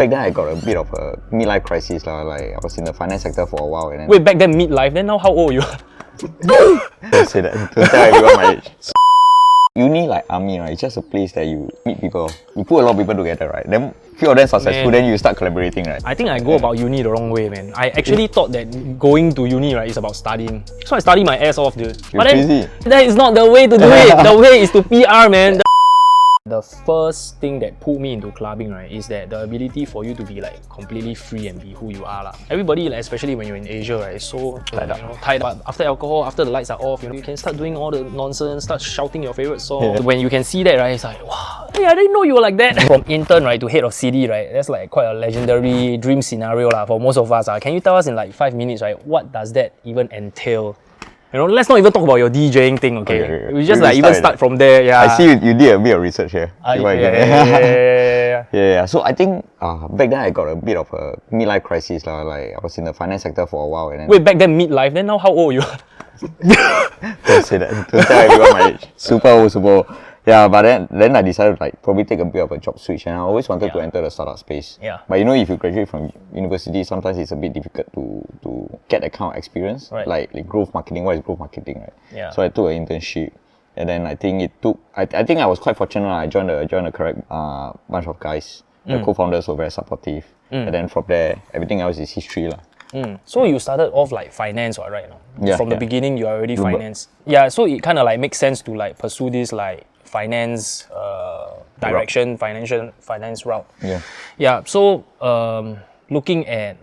Back then I got a bit of a midlife crisis lah. Like I was in the finance sector for a while and then... Wait, back then midlife, then now how old are you? Don't say that. Don't tell everyone my age. Uni like army, right? It's just a place that you meet people. You put a lot of people together, right? Then few of them successful, then you start collaborating, right? I think I go about uni the wrong way, man. I actually thought that going to uni, right, is about studying. So I study my ass off, dude. You're crazy. That is not the way to do it. The way is to PR, man. The first thing that pulled me into clubbing, right, is that the ability for you to be like completely free and be who you are, lah. Everybody, like, especially when you're in Asia, right, is so tied up. But after alcohol, after the lights are off, you can start doing all the nonsense, start shouting your favorite song. Yeah. When you can see that, right, it's like, wow, hey, I didn't know you were like that. From intern, right, to head of CD, right, that's like quite a legendary dream scenario, lah, for most of us. Can you tell us in like 5 minutes, right, what does that even entail? You know, let's not even talk about your DJing thing, okay? We just like even start from there, yeah. I see you did a bit of research here. Yeah. So I think back then I got a bit of a midlife crisis lah. Like I was in the finance sector for a while and then... Wait, back then midlife, then now how old are you? Don't say that. Don't tell everyone my age. Super old. Yeah, but then I decided to like probably take a bit of a job switch, and I always wanted to enter the startup space. Yeah. But you know, if you graduate from university, sometimes it's a bit difficult to get that kind of experience. Right. Like growth marketing. What is growth marketing, right? Yeah. So I took an internship, and then I think it took. I think I was quite fortunate. I joined the correct bunch of guys. The co-founders were very supportive, and then from there, everything else is history lah. So you started off like finance, right? Yeah, from the beginning, you are already finance. Yeah, so it kind of like makes sense to like pursue this like finance direction, finance route. Yeah. So looking at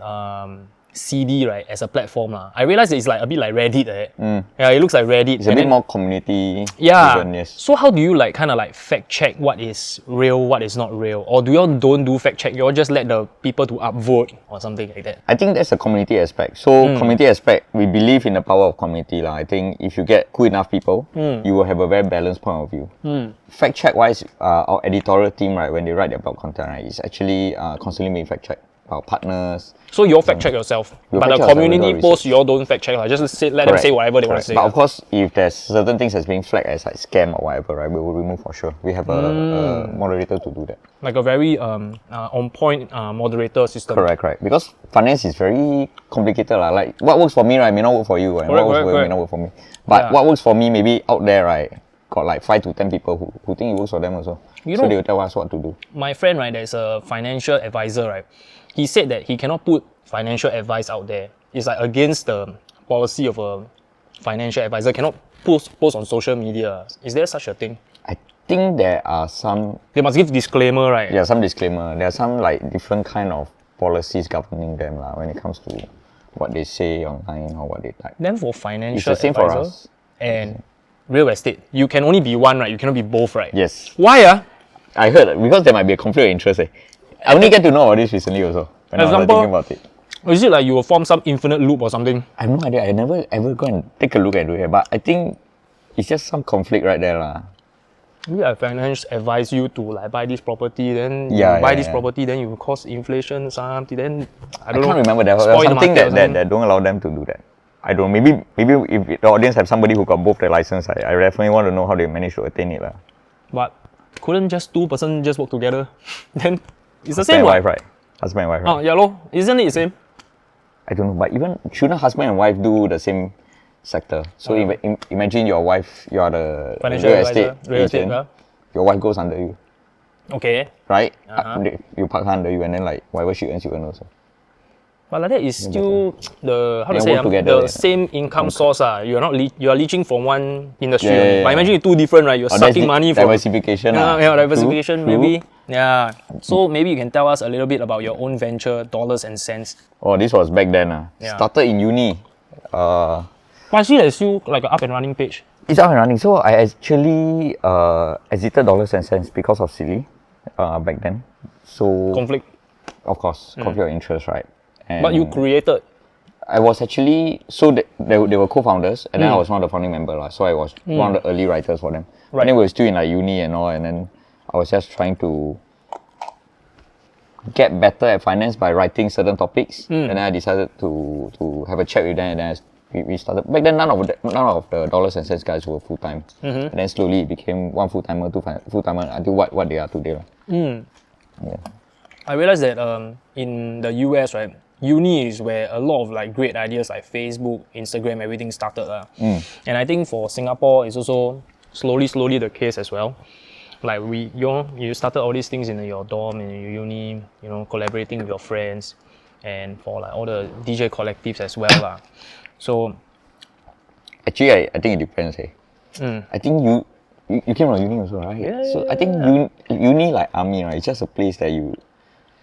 CD, right, as a platform, I realized it's like a bit like Reddit, right? Yeah, it looks like Reddit. It's a bit more community. Yeah. Driven, yes. So how do you like kind of like fact check what is real, what is not real, or do y'all don't do fact check? Y'all just let the people to upvote or something like that? I think that's a community aspect. So community aspect, we believe in the power of community lah. I think if you get cool enough people, you will have a very balanced point of view. Fact check wise, our editorial team, right, when they write their blog content, right, is actually constantly being fact check. Our partners. So you all fact check yourself, but the community post you all don't fact check. Just let them say whatever they want to say. But of course, if there's certain things that's being flagged as like scam or whatever, right, we will remove for sure. We have a moderator to do that. Like a very on point moderator system. Correct. Because finance is very complicated lah. Like what works for me, right, may not work for you, and what works for you may not work for me. But what works for me, maybe out there, right, got like 5 to 10 people who think it works for them also. So they will tell us what to do. My friend, right, there's a financial advisor, right. He said that he cannot put financial advice out there. It's like against the policy of a financial advisor. Cannot post on social media. Is there such a thing? I think there are some... They must give disclaimer, right? Yeah, some disclaimer. There are some like different kind of policies governing them when it comes to what they say online or what they type. Then for financial it's the same advisor for us. And real estate, you can only be one, right? You cannot be both, right? Yes. Why? I heard because there might be a conflict of interest. I only get to know about this recently also. When I was thinking about it. Is it like you will form some infinite loop or something? I have no idea. I never ever go and take a look at it. But I think it's just some conflict right there lah. Maybe a finance advise you to like buy this property, then buy this property, then you cause inflation something. Then I can't remember. There was something that don't allow them to do that. I don't. Maybe if the audience have somebody who got both the license, I definitely want to know how they manage to attain it lah. But couldn't just 2 person just work together? Then it's the same. Husband and wife, right? Husband and wife, right? Oh, yeah lor. Isn't it the same? I don't know, but even shouldn't husband and wife do the same sector? So imagine your wife, you are the financial real estate agent. Your wife goes under you. Okay. Right? You park her under you, and then like whatever she earns, you earn also. But like that is still the same income source. You are leeching from one industry. But imagine two different, right? You're sucking money from diversification. Diversification maybe. Yeah. So maybe you can tell us a little bit about your own venture, dollars and cents. Oh, this was back then. Started in uni. But I see there's still like an up and running page. It's up and running. So I actually exited dollars and cents because of Silly back then. So conflict. Of course, conflict of interest, right? And but you created. I was actually they were co-founders, and then I was one of the founding members. So I was one of the early writers for them. Right. And then we were still in like uni and all, and then I was just trying to get better at finance by writing certain topics. And then I decided to have a chat with them, and then we started. Back then, none of the dollars and cents guys were full time, and then slowly it became one full timer, two full timer until what they are today. I realized that in the US, right, uni is where a lot of like great ideas like Facebook, Instagram, everything started. And I think for Singapore, it's also slowly the case as well. Like you started all these things in your dorm, in your uni, collaborating with your friends, and for like all the DJ collectives as well. So actually, I think it depends. I think you came from uni also, right? Yeah, so I think uni like army, right? It's just a place that you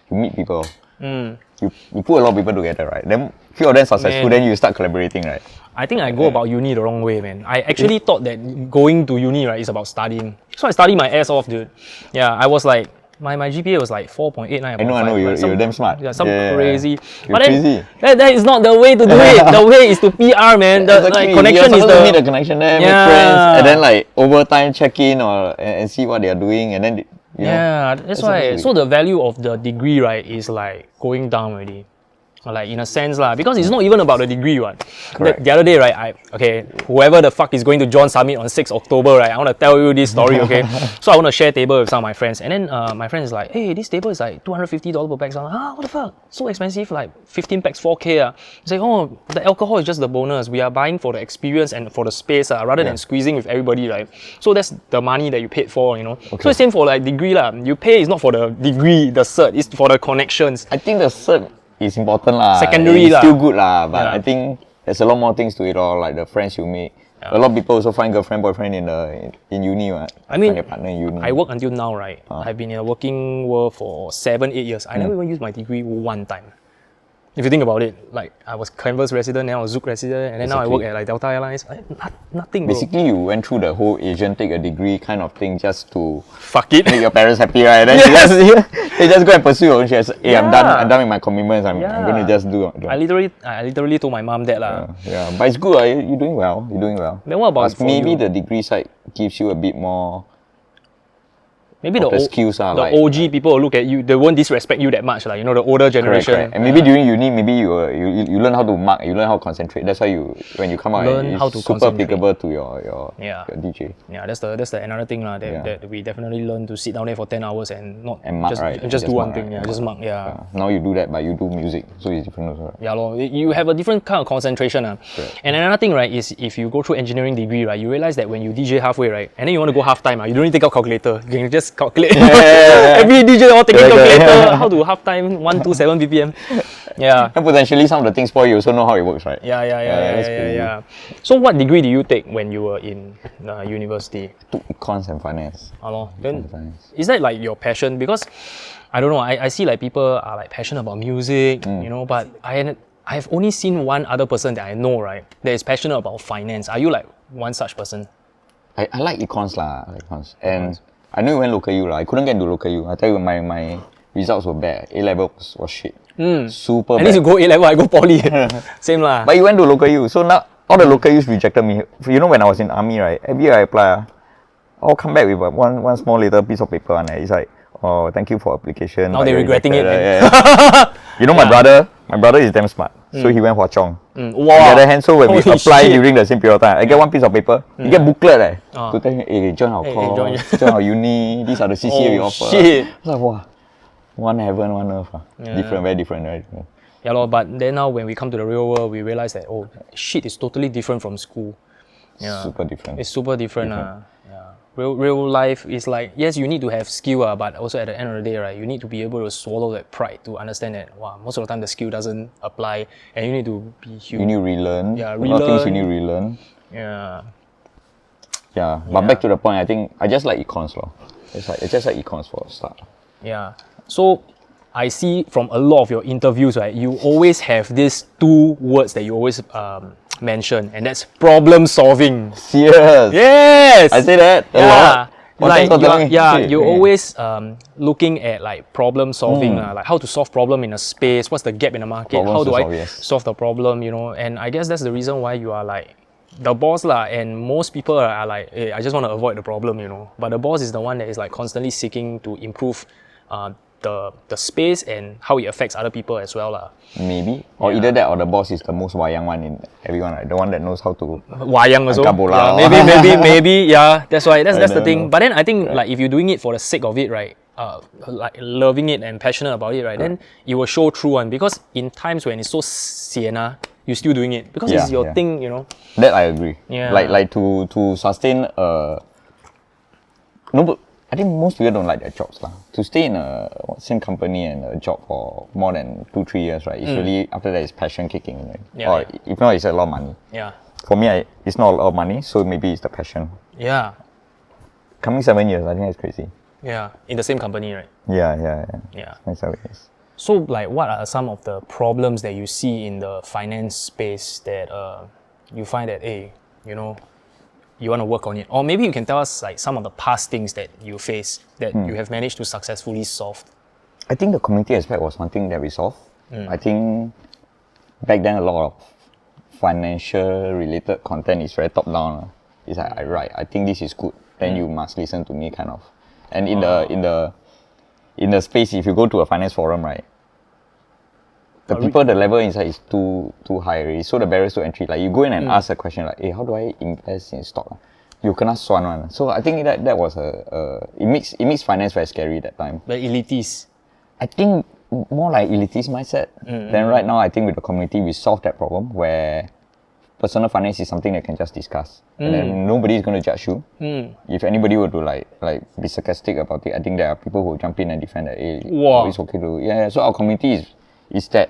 meet people. You put a lot of people together, right? Then few of them successful, then you start collaborating, right? I think I go about uni the wrong way, man. I actually thought that going to uni, right, is about studying. So I studied my ass off, dude. Yeah, I was like, my GPA was like 4.89. I know, you're damn smart. Yeah, crazy. But then, that is not the way to do it. The way is to PR, man. The connection is the... meet the connection there, make friends, and then like over time check in and see what they are doing, and then... that's why. So the value of the degree, right, is like going down already. Like in a sense because it's not even about the degree one. The other day, right, whoever the fuck is going to join Summit on 6th October, right, I want to tell you this story, okay? So I want to share table with some of my friends, and then my friend is like, hey, this table is like $250 per pax. I'm like, what the fuck? So expensive, like 15 packs, 4K. He's like, oh, the alcohol is just the bonus. We are buying for the experience and for the space rather than squeezing with everybody, right? So that's the money that you paid for, Okay. So it's same for like degree You pay is not for the degree, the cert, it's for the connections. I think the cert is important Secondary it's still good but I think there's a lot more things to it like the friends you make. A lot of people also find girlfriend, boyfriend in uni, right? I mean, find their partner in uni. I work until now, right? I've been in the working world for 7-8 years. I never even used my degree one time. If you think about it, like I was Canvas resident, then I was Zouk resident, and then now I work at like Delta Airlines. Nothing, bro. Basically, you went through the whole Asian take a degree kind of thing just to fuck it, make your parents happy, right? Then they just go and pursue your own shit. Hey, I'm done with my commitments. I'm going to just do. I literally told my mom that but it's good. You're doing well. Then what about maybe you? The degree side gives you a bit more. Maybe the skills the OG people will look at you, they won't disrespect you that much, the older generation. Correct. And maybe during uni, maybe you learn how to mark, you learn how to concentrate. That's why when you come out, it's super applicable to your DJ. Yeah, that's the another thing that we definitely learn to sit down there for 10 hours and not mark, just do one thing. Just mark. Now you do that, but you do music, so it's different also. Right? Yeah, you have a different kind of concentration. And another thing, right, is if you go through engineering degree, right, you realize that when you DJ halfway, right, and then you want to go half time, you don't need to take out calculator. You can just calculate. Every DJ all taking calculator. How to half time 127 BPM. Yeah. And potentially some of the things for you also know how it works, right? Yeah. So what degree did you take when you were in university? I took econs and finance. Then is that like your passion? Because I don't know. I see like people are like passionate about music, but I've only seen one other person that I know, right, that is passionate about finance. Are you like one such person? I like econs and I know you went local U I couldn't get into local U. I tell you, my results were bad. A-level was shit. Super bad. At least you go A-level, I go poly. Same lah. But you went to local U. So now all the local U's rejected me. When I was in army, right? Every year I apply, I'll come back with one small little piece of paper and it's like, oh, thank you for application. Now they're regretting it. My brother is damn smart. So he went Hwa Chong. Wow. On the other hand, so when we apply during the same period of time, I get one piece of paper. You get booklet to tell you, hey, join our course, join our uni. These are the CCA we offer. Shit. I was like, wow, one heaven, one earth. Different, very different, right? Yeah, but then now when we come to the real world, we realize that shit is totally different from school. Yeah. Super different. It's super different. Real life is like, yes, you need to have skill, but also at the end of the day, right, you need to be able to swallow that pride to understand that most of the time the skill doesn't apply, and you need to be human. You need to relearn. Yeah, A lot of things you need to relearn. Yeah. But back to the point, I think I just like econs It's just like econs for a start. Yeah. So I see from a lot of your interviews, right, you always have these two words that you always mention, and that's problem solving. Serious? Yes! I say that a lot. You're always looking at like problem solving, like how to solve problem in a space, what's the gap in the market, how do I solve the problem, and I guess that's the reason why you are like the boss and most people are like, hey, I just want to avoid the problem, but the boss is the one that is like constantly seeking to improve the space and how it affects other people as well. Maybe. Or either that or the boss is the most wayang one in everyone, right? The one that knows how to wayang also. Yeah, maybe. Yeah, that's why. That's the thing. But then I think like if you're doing it for the sake of it, right? like loving it and passionate about it, right? Then it will show through one, because in times when it's so sian, you're still doing it because it's your thing, you know. That I agree. Yeah. Like to sustain no, but I think most people don't like their jobs lah. To stay in a same company and a job for more than 2-3 years, right? It's really, after that, it's passion kicking in, right? Yeah, or if not, it's a lot of money. Yeah. For me, it's not a lot of money, so maybe it's the passion. Yeah. Coming 7 years, I think that's crazy. Yeah. In the same company, right? Yeah. Yeah. 7 years. So, like, what are some of the problems that you see in the finance space that you find that, hey, you know, you want to work on it? Or maybe you can tell us like some of the past things that you face that you have managed to successfully solve. I think the community aspect was one thing that we solved. I think back then a lot of financial related content is very top down. It's like, I think this is good, then you must listen to me kind of. And in the space, if you go to a finance forum, right, the people, the level inside is too high already. So the barriers to entry, like you go in and ask a question like, hey, how do I invest in stock? You cannot swan one. So I think that was it makes finance very scary that time. The elitist. I think more like elitist mindset. Then right now, I think with the community, we solved that problem where personal finance is something that can just discuss. And then nobody is going to judge you. If anybody were to like be sarcastic about it, I think there are people who jump in and defend that, hey, it's okay to, so our community is that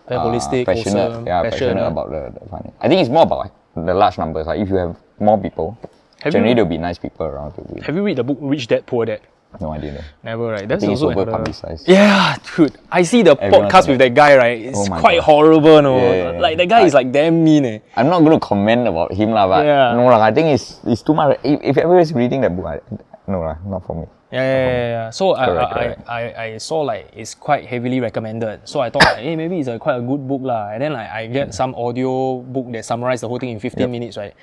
holistic, passionate about the finance. I think it's more about the large numbers. Like if you have more people, generally there'll be nice people around to do it. Have you read the book Rich Dad Poor Dad? No, I didn't. Never, right? That's also over publicized. Yeah, dude. I see the podcast with that guy, right? It's quite horrible, no? Yeah. Like that guy is like damn mean, I'm not going to comment about him, but no, I think it's too much. If everyone's reading that book, no, not for me. Yeah. So Correct. I saw like it's quite heavily recommended. So I thought like, hey, maybe it's quite a good book lah. And then like I get some audio book that summarizes the whole thing in 15 minutes, right?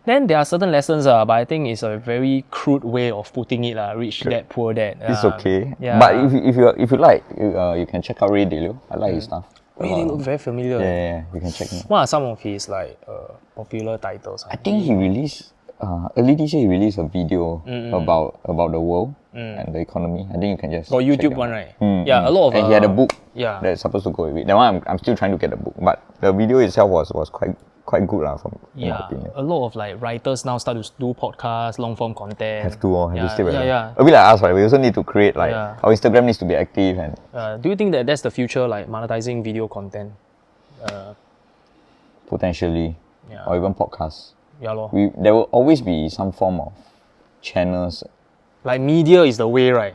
Then there are certain lessons, but I think it's a very crude way of putting it, Rich Dad Poor Dad. It's okay. Yeah. But if you like, you can check out Ray Dalio. I like his stuff. Really look very familiar. Yeah, you can check him out. What are some of his like popular titles? I think he released early this year. He released a video about the world and the economy. I think you can just. Or YouTube one, right? Yeah, a lot of. And he had a book. Yeah. That's supposed to go with it. That one I'm still trying to get the book, but the video itself was quite good from my opinion. A lot of like writers now start to do podcasts, long form content. Have to stay with yeah. A bit like us, right? We also need to create our Instagram needs to be active and. Do you think that that's the future, like monetizing video content? Potentially, or even podcasts. Yeah, lor. There will always be some form of channels. Like media is the way, right?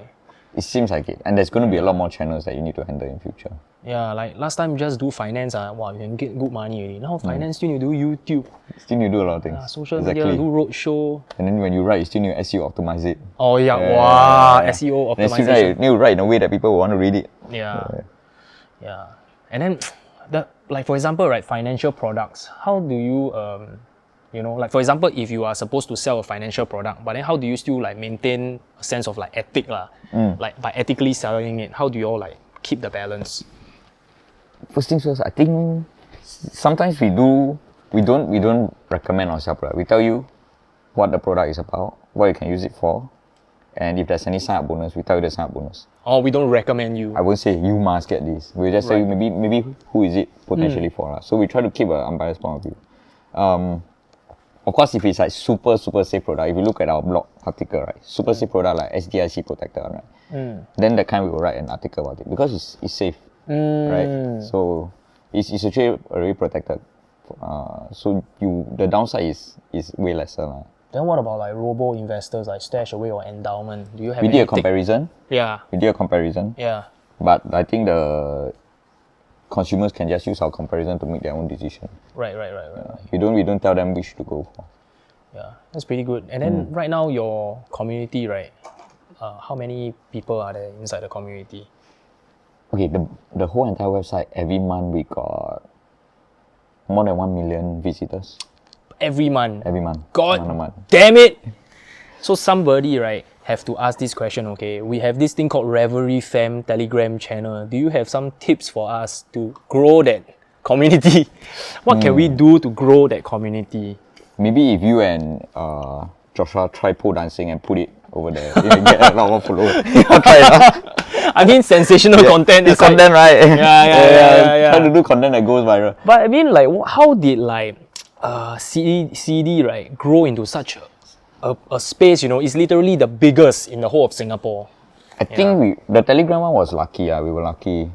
It seems like it, and there's going to be a lot more channels that you need to handle in future. Yeah, like last time just do finance, you can get good money already. Now finance still need to do YouTube. Still need to do a lot of things. Social media, do roadshow. And then when you write, you still need to SEO optimize it. Oh yeah, wow, SEO optimization. Then you need to write in a way that people will want to read it. Yeah. And then, like for example, right, financial products. How do you, like for example, if you are supposed to sell a financial product, but then how do you still like maintain a sense of like ethic, like by ethically selling it? How do you all like keep the balance? First things first, I think sometimes we don't recommend ourselves. Right? We tell you what the product is about, what you can use it for, and if there's any sign-up bonus, we tell you the sign-up bonus. Oh, we don't recommend you. I won't say you must get this. We just say maybe who is it potentially for. So we try to keep an unbiased point of view. Of course, if it's like super safe product, if you look at our blog article, right, super safe product like SDIC protector, right, then that kind we will write an article about it because it's safe, right? So it's actually already protected. So the downside is way lesser. Then what about like robo investors like Stashaway or Endowment? Do you have? We did a comparison. Yeah. We did a comparison. Yeah. But I think the consumers can just use our comparison to make their own decision. Right. We don't tell them which to go for. Yeah, that's pretty good. And then right now your community, right? How many people are there inside the community? Okay, the whole entire website, every month we got more than 1 million visitors. Every month? Every month. God damn it! So somebody, right, have to ask this question, okay? We have this thing called Revelry Fam Telegram channel. Do you have some tips for us to grow that community? What can we do to grow that community? Maybe if you and Joshua try pole dancing and put it over there. You will get a lot more followers. Try it. I mean, sensational content. It's content, right? Yeah. Try to do content that goes viral. But I mean, like, how did like CD right grow into such a space? You know, it's literally the biggest in the whole of Singapore. I think the Telegram one was lucky. We were lucky.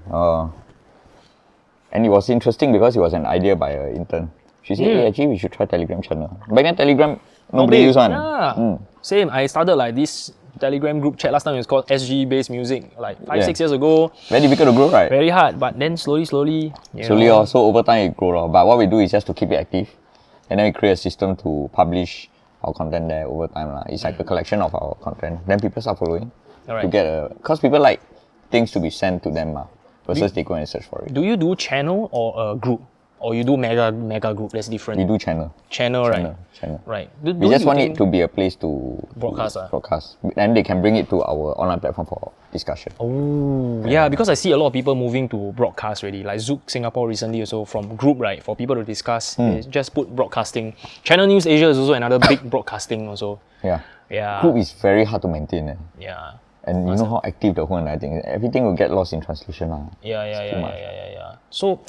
And it was interesting because it was an idea by an intern. She said, hey, actually we should try Telegram channel. Back then Telegram, nobody used one. Yeah. Same. I started like this Telegram group chat. Last time it was called SG Based Music. Like 5-6 years ago. Very difficult to grow, right? Very hard. But then slowly. So over time it grow. But what we do is just to keep it active. And then we create a system to publish our content there over time. It's like a collection of our content. Then people start following. Right. To get because people like things to be sent to them versus they go and search for it. Do you do channel or a group? Or you do mega group? That's different. We do channel. Channel. Right. We just want it to be a place to broadcast. And they can bring it to our online platform for discussion. Oh, yeah, because I see a lot of people moving to broadcast already. Like Zook Singapore recently also from group, right? For people to discuss, they just put broadcasting. Channel News Asia is also another big broadcasting also. Yeah. Group is very hard to maintain. Yeah. And you know how active the whole entire thing is. Everything will get lost in translation. Yeah. So,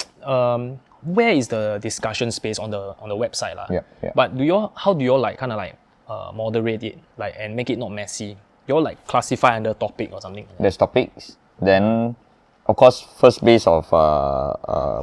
where is the discussion space on the website? Yeah. But how do you all like kind of like moderate it and make it not messy? You all like classify under topic or something? There's topics. Then, of course, first base of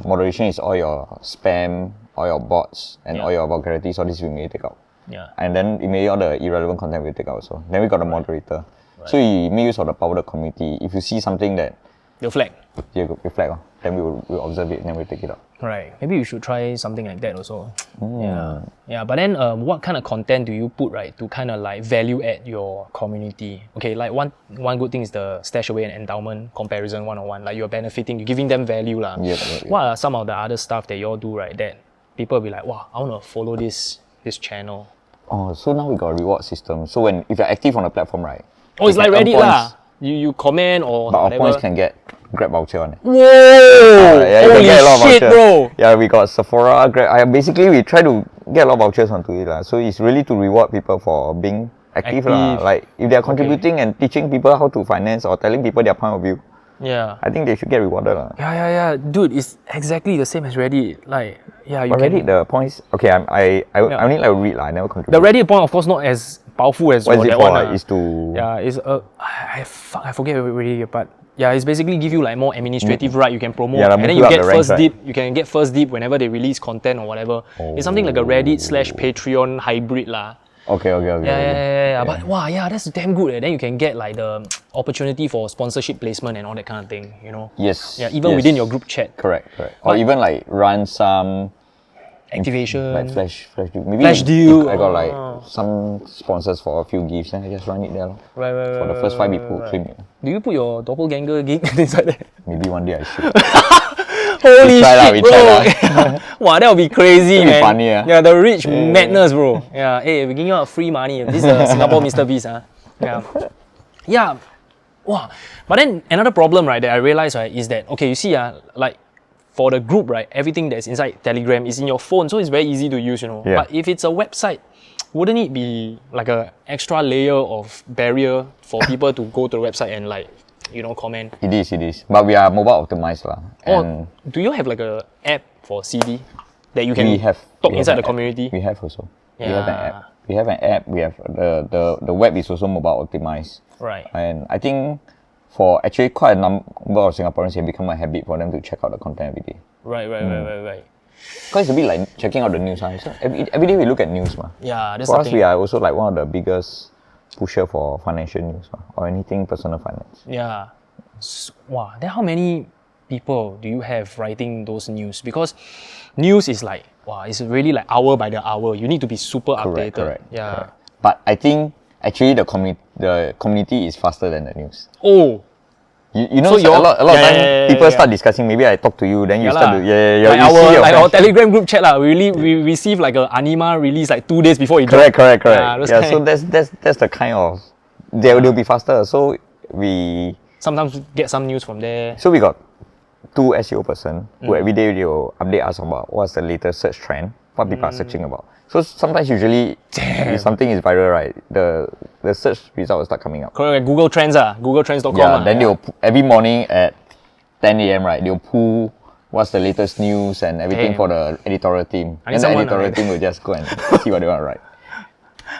moderation is all your spam, all your bots, and all your vulgarities. All this we may take out. Yeah. And then immediately all the irrelevant content we take out also. Then we got a moderator. Right. So we make use of the power of the community. If you see something that they'll flag. Yeah, you flag. Then we'll observe it and then we'll take it out. Right. Maybe you should try something like that also. Yeah. But then what kind of content do you put, right, to kind of like value add your community? Okay, like one good thing is the stash away and endowment comparison 101. Like you're benefiting, you're giving them value. Yep. What are some of the other stuff that you all do, right, that people will be like, wow, I want to follow this channel? Oh, so now we got a reward system. So if you're active on the platform, right? Oh, it's like Reddit lah. You comment or but whatever. Our points can get Grab voucher on it. Whoa! Holy get a lot of shit, bro! Yeah, we got Sephora, Grab. Basically, we try to get a lot of vouchers onto it. So it's really to reward people for being active. Like if they're contributing and teaching people how to finance or telling people their point of view. Yeah. I think they should get rewarded. Yeah. Dude, it's exactly the same as Reddit. Like, yeah, you but can... Reddit, the points... Okay, I only like read. I never contribute. The Reddit point, of course, not as powerful as what is it that for? one. Is to... Yeah, it's... I forget already, but... Yeah, it's basically give you like more administrative right. You can promote, and then you get first dip. You can get first dip whenever they release content or whatever. It's something like a Reddit/Patreon hybrid lah. Okay. Yeah. But wow, yeah, that's damn good. Then you can get like the opportunity for sponsorship placement and all that kind of thing. You know. Yes. Yeah, even within your group chat. Correct. Or even like run some activation, like flash deal. Maybe flash deal. I got like some sponsors for a few gifts, and I just run it there. Right. For the first 5 people, claim it. Do you put your doppelganger gig inside there? Maybe one day I should. Holy shit, bro! Wow, that would be crazy, man. Funny, yeah, the rich madness, bro. Yeah, hey, we're giving you out free money. This is Singapore Mr. Beast, Yeah. Wow. But then another problem, right, that I realized, right, is that okay, you see, like for the group, right, everything that's inside Telegram is in your phone, so it's very easy to use, you know. Yeah. But if it's a website, wouldn't it be like a extra layer of barrier for people to go to the website and like, you know, comment? It is. But we are mobile optimized lah. Oh, do you have like a app for CD that you can talk inside the community? We have also. Yeah. We have an app. We have the web is also mobile optimized. Right. And I think for actually quite a number of Singaporeans, it become a habit for them to check out the content every day. Right. Because it's a bit like checking out the news. So every day we look at news. Yeah, that's for the us, thing. we are also like one of the biggest pusher for financial news or anything personal finance. Yeah. Wow. Then how many people do you have writing those news? Because news is like, wow, it's really like hour by the hour. You need to be super updated. Correct. Yeah. Correct. But I think actually the community is faster than the news. Oh. You know, so a lot of time people start discussing. Maybe I talk to you, then you start to our Telegram group chat we receive like a anima release like 2 days before it drops. Correct. So that's the kind of they'll be faster. So we sometimes get some news from there. So we got 2 SEO person who every day will update us about what's the latest search trend. what people are searching about. So sometimes usually if something is viral, right, the search result will start coming up. Correct. Google Trends, GoogleTrends.com. Yeah, then they'll every morning at 10 a.m. right, they'll pull what's the latest news and everything for the editorial team. And the editorial team will just go and see what they want to write.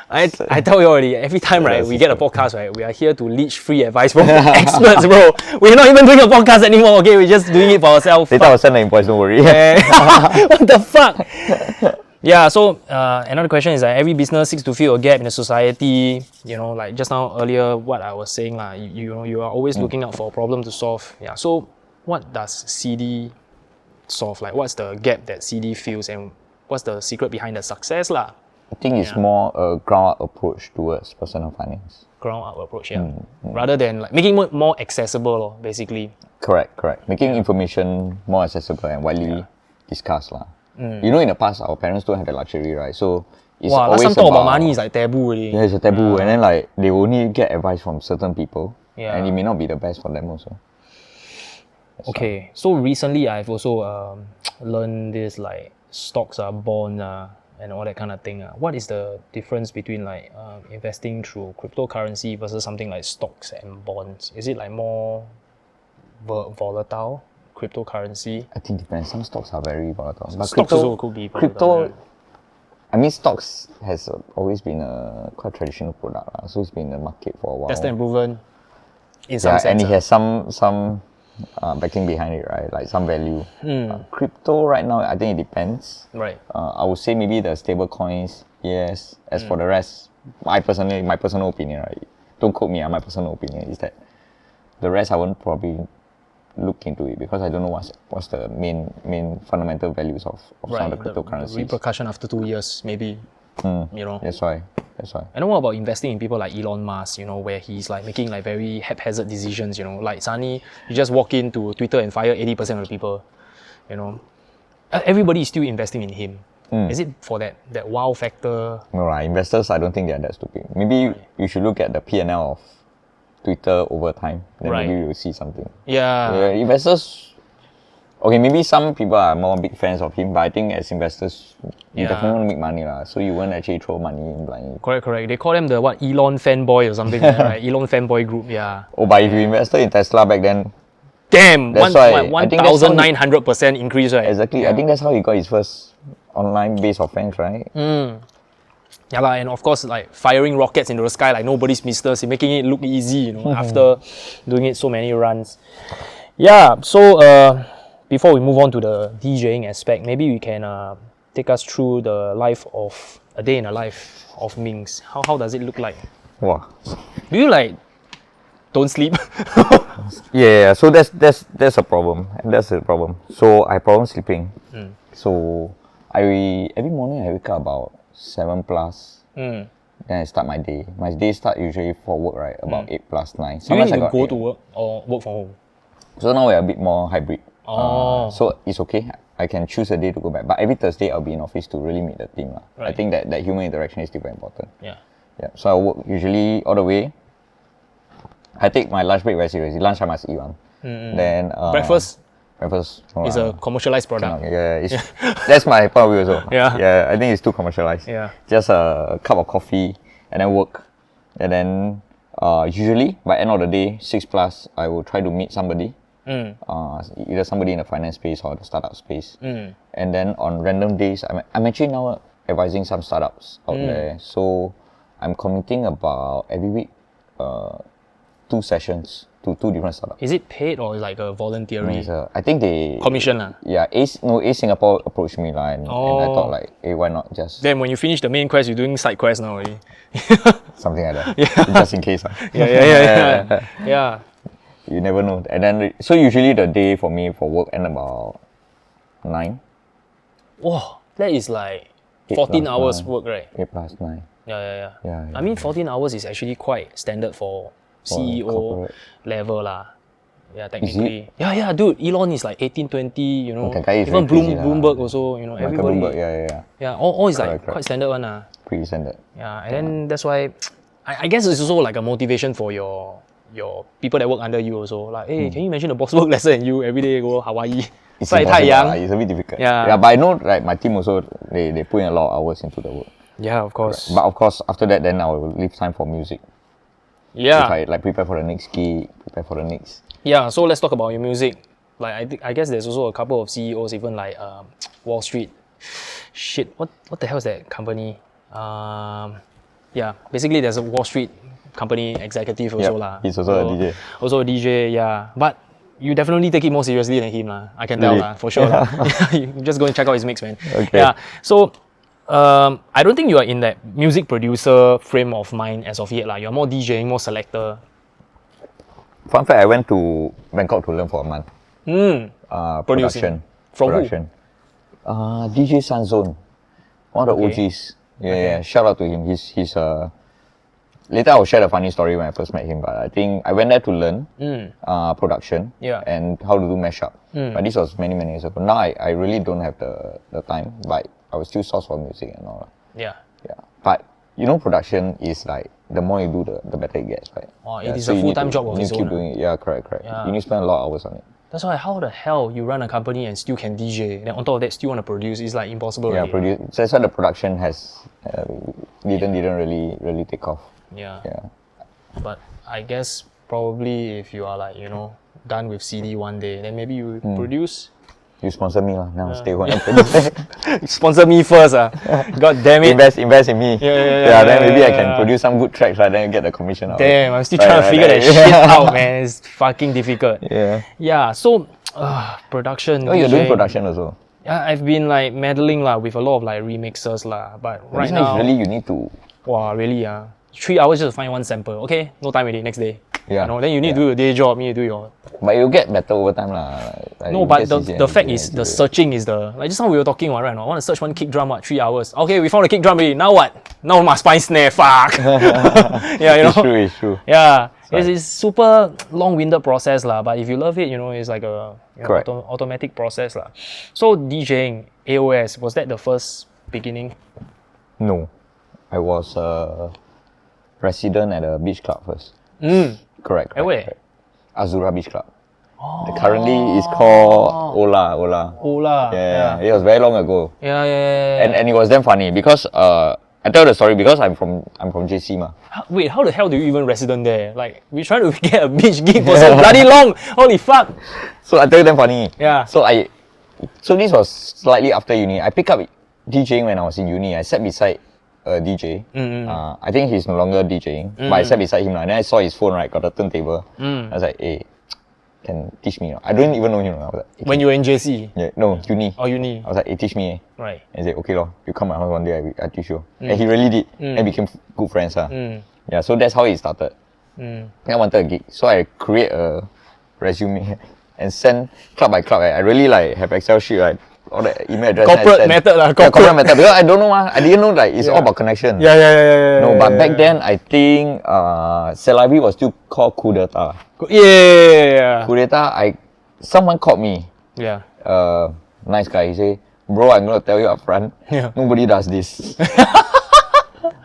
I tell you already, every time we get a podcast, right, we are here to leech free advice from experts, bro. We're not even doing a podcast anymore, okay? We're just doing it for ourselves. Later I'll send the invoice, don't worry. What the fuck? Yeah, so another question is that every business seeks to fill a gap in the society. You know, like just now earlier, what I was saying, you are always looking out for a problem to solve. Yeah, so what does CD solve? Like, what's the gap that CD fills, and what's the secret behind the success, lah? I think it's more a ground-up approach towards personal finance. Ground-up approach, yeah. Rather than like making it more accessible, basically. Correct. Making information more accessible and widely discussed, lah. You know, in the past, our parents don't have the luxury, right? So it's always last time talk about money is like taboo already. Yeah, it's a taboo, and then like they only get advice from certain people, and it may not be the best for them also. Okay, so recently I've also learned this like stocks, bonds, and all that kind of thing. What is the difference between like investing through cryptocurrency versus something like stocks and bonds? Is it like more volatile? Cryptocurrency? I think depends. Some stocks are very volatile. But stocks also could be volatile. Crypto, I mean, stocks has always been a quite traditional product, so it's been in the market for a while. Tested and proven in some sense. And it has some backing behind it, right? Like some value. Crypto right now, I think it depends. Right. I would say maybe the stable coins, yes. As for the rest, my personal opinion, right? Don't quote me, my personal opinion is that the rest I won't probably look into it because I don't know what's the main fundamental values of some of the cryptocurrencies. The repercussion after 2 years, maybe. You know. That's why. And what about investing in people like Elon Musk, you know, where he's like making like very haphazard decisions, you know, like suddenly you just walk into Twitter and fire 80% of the people, you know. Everybody is still investing in him. Is it for that wow factor? No, right. Investors, I don't think they're that stupid. Maybe you should look at the P&L of Twitter over time, then maybe you'll see something. Yeah. Investors, okay, maybe some people are more big fans of him, but I think as investors, you definitely want to make money, so you won't actually throw money in blindly. Correct. They call them the Elon fanboy or something, right? Elon fanboy group, yeah. Oh, but if you invested in Tesla back then, damn, 1,900% increase, right? Exactly. I think that's how he got his first online base of fans, right? Yeah, and of course, like firing rockets into the sky like nobody's business, making it look easy, you know, after doing it so many runs. Yeah, so before we move on to the DJing aspect, maybe we can take us through the life of a day in the life of Mings. How does it look like? Wow. Do you like don't sleep? Yeah, so that's a problem, and that's a problem. So I have problem sleeping. So every morning I wake up about 7 plus. Then I start my day. My day start usually for work, right? About 8 plus 9. Sometimes you go to work or work from home? So now we're a bit more hybrid. So it's okay. I can choose a day to go back. But every Thursday I'll be in office to really meet the team. Right. I think that human interaction is still very important. Yeah. So I work usually all the way. I take my lunch break very seriously. Lunch I must eat one. Then breakfast no, is a commercialized product. That's my point of view also. Yeah, I think it's too commercialized. Just a cup of coffee and then work. And then usually by end of the day, 6 plus, I will try to meet somebody. Either somebody in the finance space or the startup space. And then on random days, I'm actually now advising some startups out there. So I'm committing about every week 2 sessions to 2 different startups. Is it paid or like a voluntary? I think they commission. Yeah, Ace Singapore approached me and I thought like, hey, why not just. Then when you finish the main quest, you're doing side quest now already. Something like that. Just in case. Yeah. You never know. And then so usually the day for me for work end about 9. Whoa, that is like 14 hours work, right? 8 plus 9. Yeah. I mean 14 hours is actually quite standard for CEO level lah. Yeah, technically. Yeah, dude. Elon is like 18, 20, you know. Even Bloomberg also, you know, everybody. Bloomberg, yeah, all is like quite standard one. Pretty standard. Yeah, and then that's why I guess it's also like a motivation for your people that work under you also. Like, hey, can you imagine the boss work lesser than you every day go Hawaii? it's Sai impossible. Taiyang. It's a bit difficult. Yeah. But I know like my team also they put in a lot of hours into the work. Yeah, of course. But of course after that then I will leave time for music. Yeah. If I like prepare for the next gig, prepare for the next. Yeah, so let's talk about your music. Like I guess there's also a couple of CEOs, even like Wall Street. Shit, what the hell is that company? Yeah, basically there's a Wall Street company executive also lah. He's also a DJ. Also a DJ, yeah. But you definitely take it more seriously than him lah. I can tell Really? lah, for sure lah. You just go and check out his mix, man. Okay. Yeah. So I don't think you are in that music producer frame of mind as of yet lah. You're more DJing, more selector. Fun fact, I went to Bangkok to learn for a month. Production. From production. DJ Sunzone. One of the OGs. Yeah. Shout out to him. He's later I'll share the funny story when I first met him, but I think I went there to learn production and how to do mashup. But this was many years ago. Now I really don't have the time, but I will still source for music and all. Yeah. But you know, production is like the more you do, the better it gets, right? Oh, it is a full-time job of its own. Keep doing it. Yeah, correct. Yeah. You need to spend a lot of hours on it. That's why how the hell you run a company and still can DJ, then on top of that still want to produce, it's like impossible. Yeah, already. that's why the production has didn't really take off. Yeah. Yeah. But I guess probably if you are like, done with CD one day, then maybe you produce. You sponsor me lah. Now stay home and produce. Sponsor me first, God damn it. Invest in me. Yeah, then maybe I can produce some good tracks, right? Then get the commission out. Damn, I'm still trying to figure that shit out, man. It's fucking difficult. Yeah. Yeah, so production. Oh, you're doing DJing. production also. Yeah, I've been like meddling lah with a lot of like remixers lah, but right This one now, is really you need to. wow, really 3 hours just to find one sample. Okay, no time already. Next day. Yeah. Then you need to do your day job. You need to do your. But you'll get better over time lah. Like No, but the fact is the searching is the just now we were talking right now. I want to search one kick drum 3 hours. Okay, we found a kick drum already. Now what? Now must find snare. Fuck. Yeah, It's true. Yeah, it's super long-winded process lah. But if you love it, it's like a automatic process lah. So DJing AOS, was that the first beginning? No, I was a resident at a beach club first. Correct. Where? Azura Beach Club. Currently it's called Ola. Yeah. It was very long ago. Yeah. And it was damn funny because I tell the story because I'm from JC ma. Wait, how the hell do you even resident there? Like, we trying to get a beach gig for so bloody long. Holy fuck. So I tell you damn funny. Yeah. So this was slightly after uni. I picked up DJing when I was in uni. I sat beside a DJ. I think he's no longer DJing, but I sat beside him. And then I saw his phone, right, got a turntable. I was like, hey, can teach me? I don't even know him. I was like, hey, when you were in JC? Yeah, no, uni. Oh, uni. I was like, hey, teach me. Right. And he said, okay, you come my house one day, I teach you. And he really did. And became good friends. Yeah, so that's how it started. Then I wanted a gig. So I create a resume and send club by club. Right? I really like have Excel sheet, right? All the email address. Corporate method lah. Corporate method. Because I don't know, I didn't know like it's all about connection. Yeah. No, but back then I think Celavi was still called Coup d'etat. Yeah. Coup d'etat, someone called me. Yeah. Nice guy. He say, bro, I'm gonna tell you up front. Yeah. Nobody does this.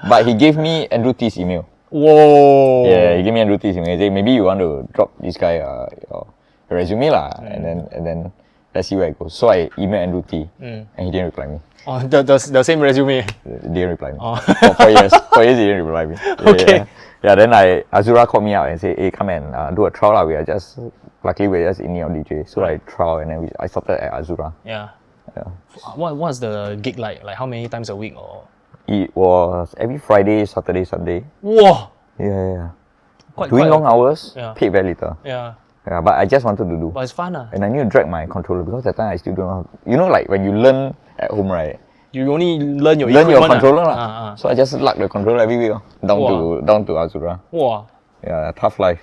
But he gave me Andrew T's email. Whoa. Yeah, he gave me Andrew T's email. He said, maybe you want to drop this guy your resume lah, and then let's see where it goes. So I emailed Andrew T, and he didn't reply me. Oh, the same resume. He didn't reply me. Oh. For 4 years. 4 years he didn't reply me. Okay. Yeah, then Azura called me out and said, hey, come and do a trial lah. Luckily we're just in your DJ. So I trial and then I started at Azura. Yeah. What's the gig like? Like how many times a week or? It was every Friday, Saturday, Sunday. Whoa. Yeah. Quite long hours, paid very little. Yeah. Yeah, but I just wanted to do. But it's fun. And I need to drag my controller because that time I still don't know. You know, like when you learn at home, right? You only learn your controller. So I just lug the controller every week down to Azura. Wow. Yeah, tough life.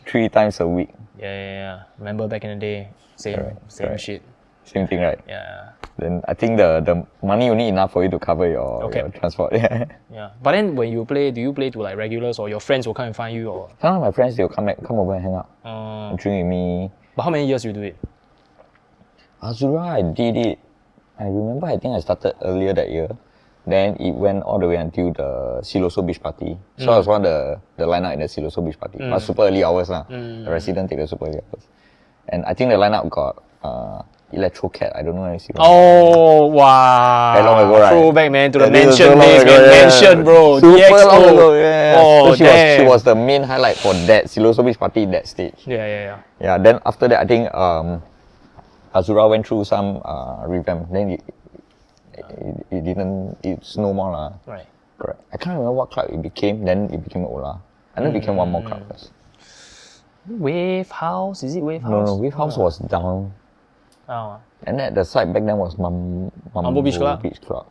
3 times a week. Yeah. Remember back in the day, same shit. Same thing, right? Yeah. Then I think the money only enough for you to cover your transport. Yeah. But then when you play, do you play to like regulars or your friends will come and find you or? Sometimes my friends they'll come over and hang out. Drink with me. But how many years you do it? Azura, I did it. I remember I think I started earlier that year. Then it went all the way until the Siloso Beach Party. So I was one of the lineup in the Siloso Beach Party. But super early hours lah. The resident take the super early hours. And I think the lineup got Electrocat. I don't know if you see. Oh, wow. Very long ago, right? Throwback, man, to the This is mansion so long days, ago, man. yeah. Mansion, bro. Super DXO. long ago, yeah. Oh, so damn. she was the main highlight for that Siloso Beach party that stage. Yeah. Yeah, then after that, I think Azura went through some revamp. Then it's no more lah. Right. Correct. I can't remember what club it became. Then it became Ola. And then it became one more club first. Wave House? Is it Wave House? No, Wave House was down. Oh. And at the side back then was Mambo Beach Club? Beach Club.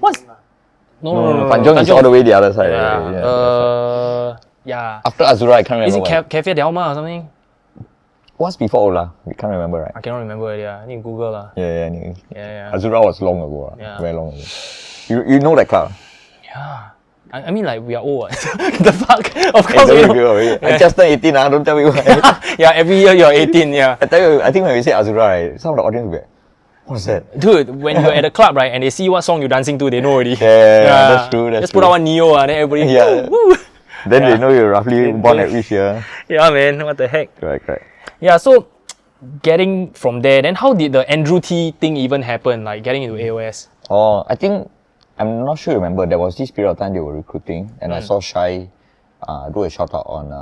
What's... No. Tanjong is all the way the other side. Yeah. After Azura, I can't remember. Is it Cafe Delma or something? What's before Ola? We can't remember, right? I cannot remember. Yeah, I need to Google lah. Yeah. Azura was long ago. Yeah. Very long ago. You know that club? Yeah. I mean, like, we are old. The fuck? Of course, we know. I just turned 18, don't tell me why. Yeah, every year you're 18, yeah. I tell you, I think when we say Azura, right, some of the audience will be like, what's that? Dude, when you're at a club, right, and they see what song you're dancing to, they know already. Yeah, that's true. Just put out one Neo, then everybody, woo. Then they know you're roughly born at which year. Yeah, man, what the heck. Correct. Yeah, so getting from there, then how did the Andrew T thing even happen, like getting into AOS? Oh, I think, I'm not sure you remember, there was this period of time they were recruiting, and I saw Shai do a shout out on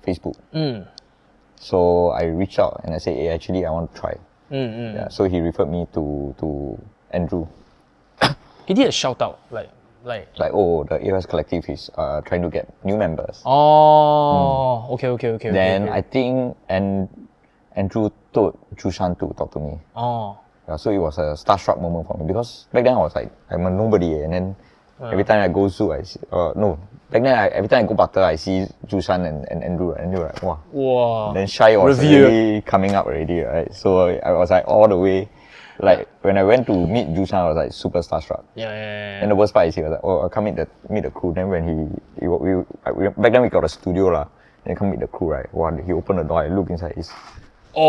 Facebook. So I reached out and I said, hey, actually I want to try. Yeah, so he referred me to Andrew. He did a shout out, like oh, the AOS Collective is trying to get new members. Oh, okay. Then I think Andrew told Jushan to talk to me. Oh. Yeah, so it was a starstruck moment for me because back then I was like, I'm a nobody, and then every time I go zoo, I see, back then every time I go Butter, I see Jushan and Andrew, and they were like, wow. Wow. Then Shai was really coming up already, right? So I was like all the way, like when I went to meet Jushan, I was like super starstruck. Yeah. And the worst part is he was like, oh, I'll come meet the crew. Then when we back then we got a studio lah. Then come meet the crew, right? Wow, he opened the door, I look inside, I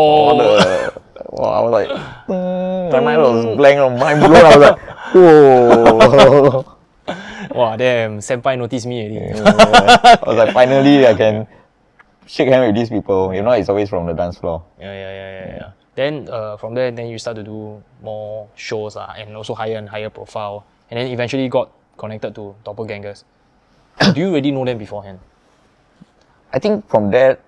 was like, my mind was blank, mind blown. I was like, whoa. Wow, damn, senpai noticed me already. I was like, finally I can shake hands with these people. You know, it's always from the dance floor. Yeah. Then from there, then you start to do more shows and also higher and higher profile. And then eventually got connected to Doppelgangerz. Do you already know them beforehand? I think from there,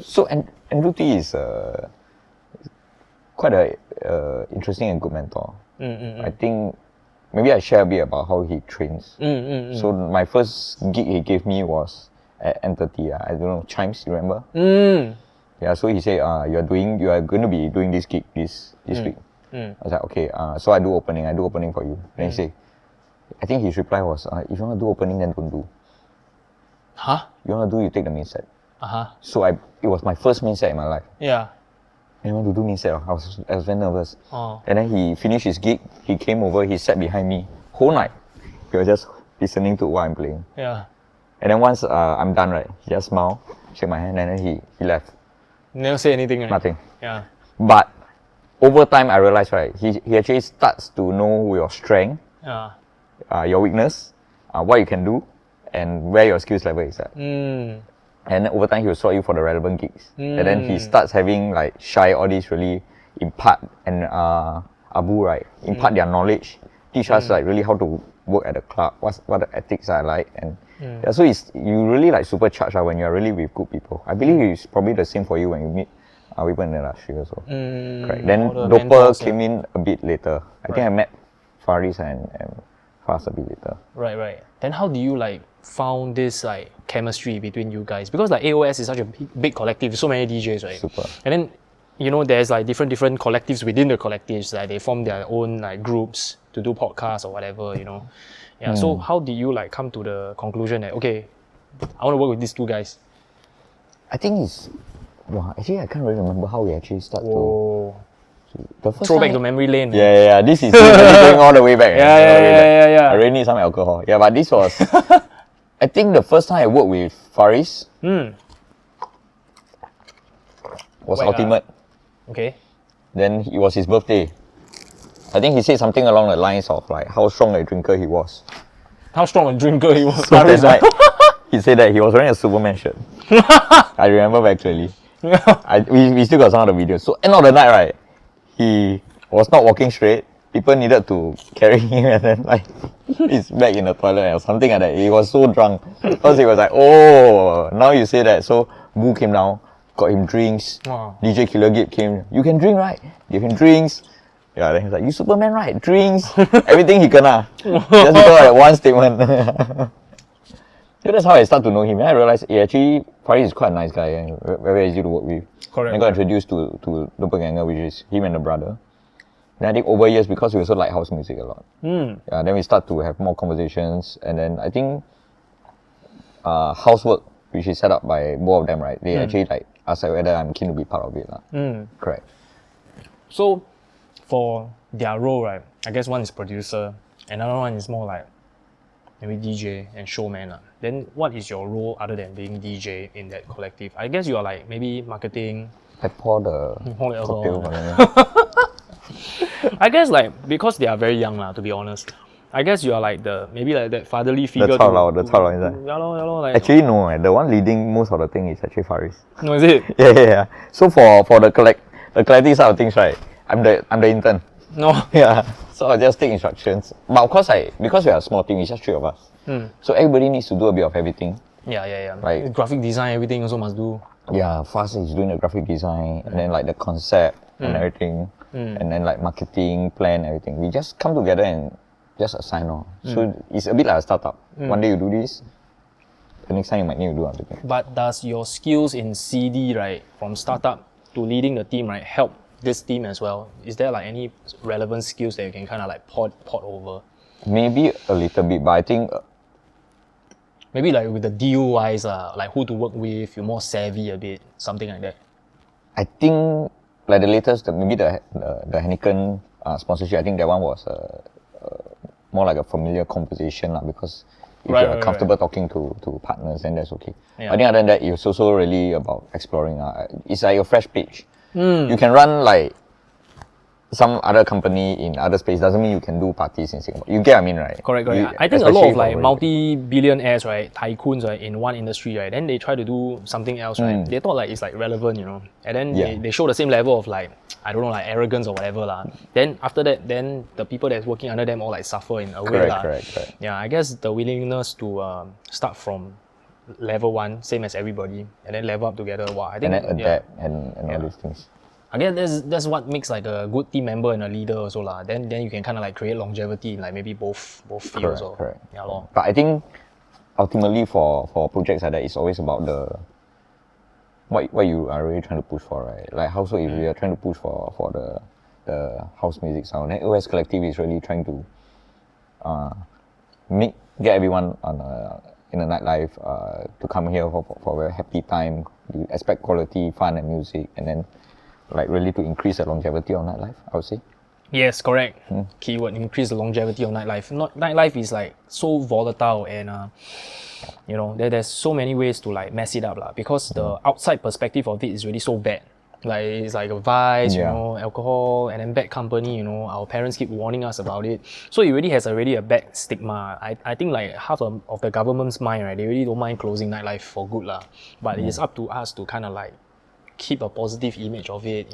so Andrew T is quite a interesting and good mentor. I think maybe I share a bit about how he trains. So my first gig he gave me was at Entity. I don't know, Chimes, you remember? Yeah, so he said, you are going to be doing this gig this week. I was like, okay, so I do opening for you. Then he said, I think his reply was, if you want to do opening, then don't do. Huh? You want to do, you take the main set. So it was my first main set in my life. Yeah. And I want to do main set. I was very nervous. Oh. And then he finished his gig. He came over. He sat behind me whole night. He was just listening to what I'm playing. Yeah. And then once I'm done, right, he just smiled, shake my hand, and then he left. Never say anything, right? Nothing. Yeah. But over time, I realized, right, he actually starts to know your strength, your weakness, what you can do, and where your skills level is at. And then over time, he will slot you for the relevant gigs. And then he starts having like Shai, all these really impart, and Abu, right, impart their knowledge, teach us like really how to work at the club, what the ethics are like, and so you really like supercharged when you're really with good people. I believe it's probably the same for you when you meet people in the industry also. Correct. Then Doppel came in a bit later. I think I met Faris and Fast a bit later. Right. Then how do you like found this like chemistry between you guys? Because like AOS is such a big collective, so many DJs, right? Super. And then there's like different collectives within the collectives. Like they form their own like groups to do podcasts or whatever, Yeah. So how did you like come to the conclusion that okay, I want to work with these two guys? I think actually I can't really remember how we actually started to. The first Throwback time, to memory lane. Yeah. This is really going all the way back. Yeah. I really need some alcohol. Yeah, but this was, I think the first time I worked with Faris was Ultimate. Okay. Then it was his birthday. I think he said something along the lines of like how strong a drinker he was. How strong a drinker he was. So that night, he said that he was wearing a Superman shirt. I remember very clearly. We still got some of the videos. So end of the night, right, he was not walking straight. People needed to carry him, and then like he's back in the toilet or something like that. He was so drunk because he was like, oh, now you say that. So Boo came down, got him drinks. Wow. DJ Killer Gabe came. You can drink, right? Give him drinks. Yeah, then he's like, you Superman, right? Drinks, everything he kena. Just because of one statement. So that's how I start to know him. And I realized, actually, Farid is quite a nice guy and very easy to work with. Correct. I got introduced to Doppelgangerz, which is him and the brother. Then I think over years, because we also like house music a lot. Yeah, then we start to have more conversations. And then I think Housewrk, which is set up by both of them, right? They actually like ask whether I'm keen to be part of it. Correct. So, for their role, right, I guess one is producer, another one is more like maybe DJ and showman. Then what is your role other than being DJ in that collective? I guess you are like maybe marketing. I pour the cocktail for them. I guess like because they are very young to be honest. I guess you are like maybe like that fatherly figure. The Cao Lao inside. Yeah, like, actually no, the one leading most of the thing is actually Faris. No, is it? Yeah. So for the collective side of things, right, I'm the intern. No. Yeah. So I just take instructions. But of course, because we are a small team, it's just 3 of us. So everybody needs to do a bit of everything. Yeah. Like graphic design, everything also must do. Yeah, Fast is doing the graphic design and then like the concept and everything. And then like marketing, plan, everything. We just come together and just assign all. So it's a bit like a startup. One day you do this, the next time you might need to do other things. But does your skills in CD, right, from startup to leading the team, right, help this team as well? Is there like any relevant skills that you can kind of like port over? Maybe a little bit, but I think maybe like with the deal wise, like who to work with, you're more savvy a bit, something like that. I think like the latest, maybe the Heineken sponsorship. I think that one was more like a familiar conversation because if you're comfortable talking to partners, then that's okay. I think other than that, it's also really about exploring. It's like a fresh page. You can run like some other company in other space, doesn't mean you can do parties in Singapore. You get what I mean, right? Correct. I think a lot of like multi-billionaires, right, tycoons, right, in one industry, right, then they try to do something else, right? They thought like it's like relevant, and then they show the same level of like, I don't know, like arrogance or whatever Then after that, then the people that's working under them all like suffer in a way Correct. Yeah, I guess the willingness to start from level 1, same as everybody, and then level up together. Wow, I think and then adapt and all these things. I guess that's what makes like a good team member and a leader also Then you can kind of like create longevity in like maybe both fields. Correct. Yeah, lor. But I think ultimately for projects like that, it's always about the what you are really trying to push for, right? Like Housewrk, if we are trying to push for the house music sound, then OS Collective is really trying to get everyone in a nightlife to come here for a very happy time. You expect quality, fun and music, and then like really to increase the longevity of nightlife, I would say. Yes, correct. Keyword, increase the longevity of nightlife. Nightlife is like so volatile and there's so many ways to like mess it up because the outside perspective of it is really so bad. Like it's like a vice, alcohol, and then bad company, our parents keep warning us about it. So it really has a bad stigma. I think like half of the government's mind, right, they really don't mind closing nightlife for good But it's up to us to kind of like keep a positive image of it,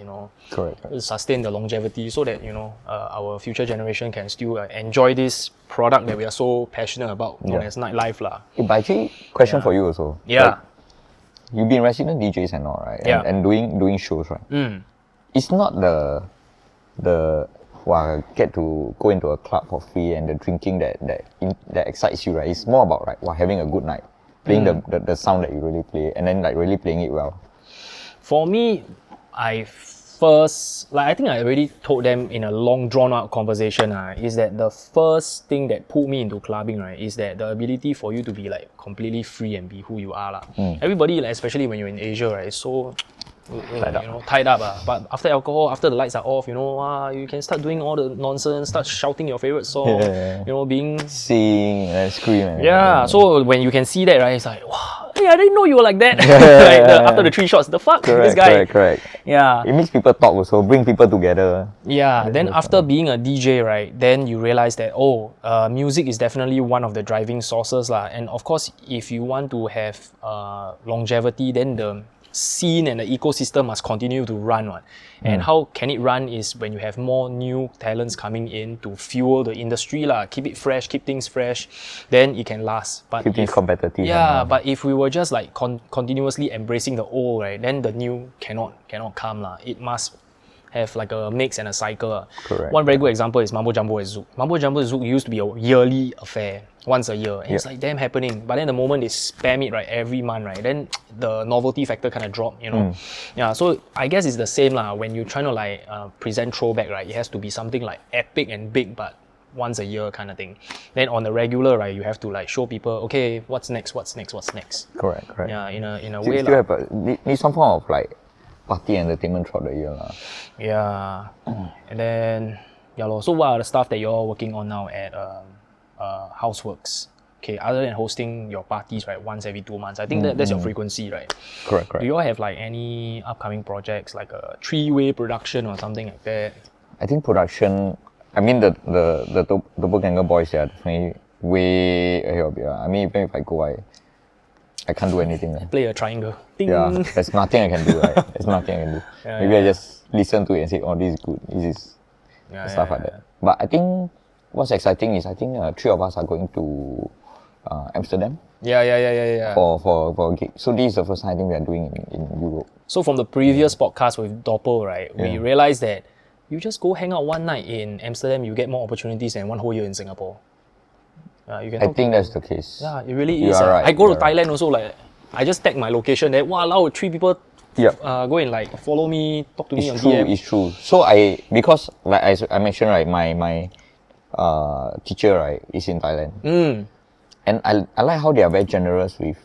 Correct. Sustain the longevity so that, our future generation can still enjoy this product that we are so passionate about, known as nightlife But actually, question for you also. Yeah. Like, you've been resident DJs and all, right? Yeah. And doing shows, right? It's not the get to go into a club for free and the drinking that excites you, right? It's more about like having a good night, playing the sound that you really play, and then like really playing it well. For me, I think I already told them in a long drawn out conversation is that the first thing that pulled me into clubbing, right, is that the ability for you to be like completely free and be who you are Everybody, like, especially when you're in Asia, right, is so tied up. But after alcohol, after the lights are off, you can start doing all the nonsense, start shouting your favorite song, being sing and scream. So when you can see that, right, it's like, wow, hey, I didn't know you were like that. After the 3 shots, the fuck, this guy. Correct. Yeah. It makes people talk also, bring people together. Yeah. Then after being a DJ, right, then you realize that music is definitely one of the driving sources And of course, if you want to have longevity, then scene and the ecosystem must continue to run. And how can it run is when you have more new talents coming in to fuel the industry. Keep it fresh, keep things fresh, then it can last. But Keep things competitive. yeah, but if we were just like continuously embracing the old, right, then the new cannot come. It must have like a mix and a cycle. Correct. One very good example is Mambo Jumbo at Zouk. Mambo Jumbo at Zouk used to be a yearly affair, once a year. And it's like damn happening. But then the moment they spam it right every month, right, then the novelty factor kind of drop, Yeah, so I guess it's the same when you're trying to like present throwback, right, it has to be something like epic and big, but once a year kind of thing. Then on the regular, right, you have to like show people, okay, what's next. Correct. Yeah, in a So way. you still have need some form of like party entertainment throughout the year. Yeah. And then, so what are the stuff that you're working on now at Housewrk? Okay, other than hosting your parties, right, once every 2 months, I think that's your frequency, right? Correct. Do you all have like any upcoming projects, like a 3-way production or something like that? I think production, I mean the Doppelgangerz boys, they are definitely way ahead of you. I mean, even if I go, I can't do anything. Play a triangle. Ding. Yeah, there's nothing I can do, right? There's nothing I can do. Maybe I just listen to it and say, oh, this is good. This is stuff like that. But I think what's exciting is I think 3 of us are going to Amsterdam. Yeah. For a gig. So this is the first time I think we are doing in Europe. So from the previous podcast with Doppel, right, we realized that you just go hang out one night in Amsterdam, you get more opportunities than one whole year in Singapore. I think that's the case. Yeah, it really is. You are right. I go to Thailand also, like, I just tag my location there. Wow, 3 people go and like follow me, talk to me on DM. It's true. So because like I mentioned, right, my teacher, right, is in Thailand. And I like how they are very generous with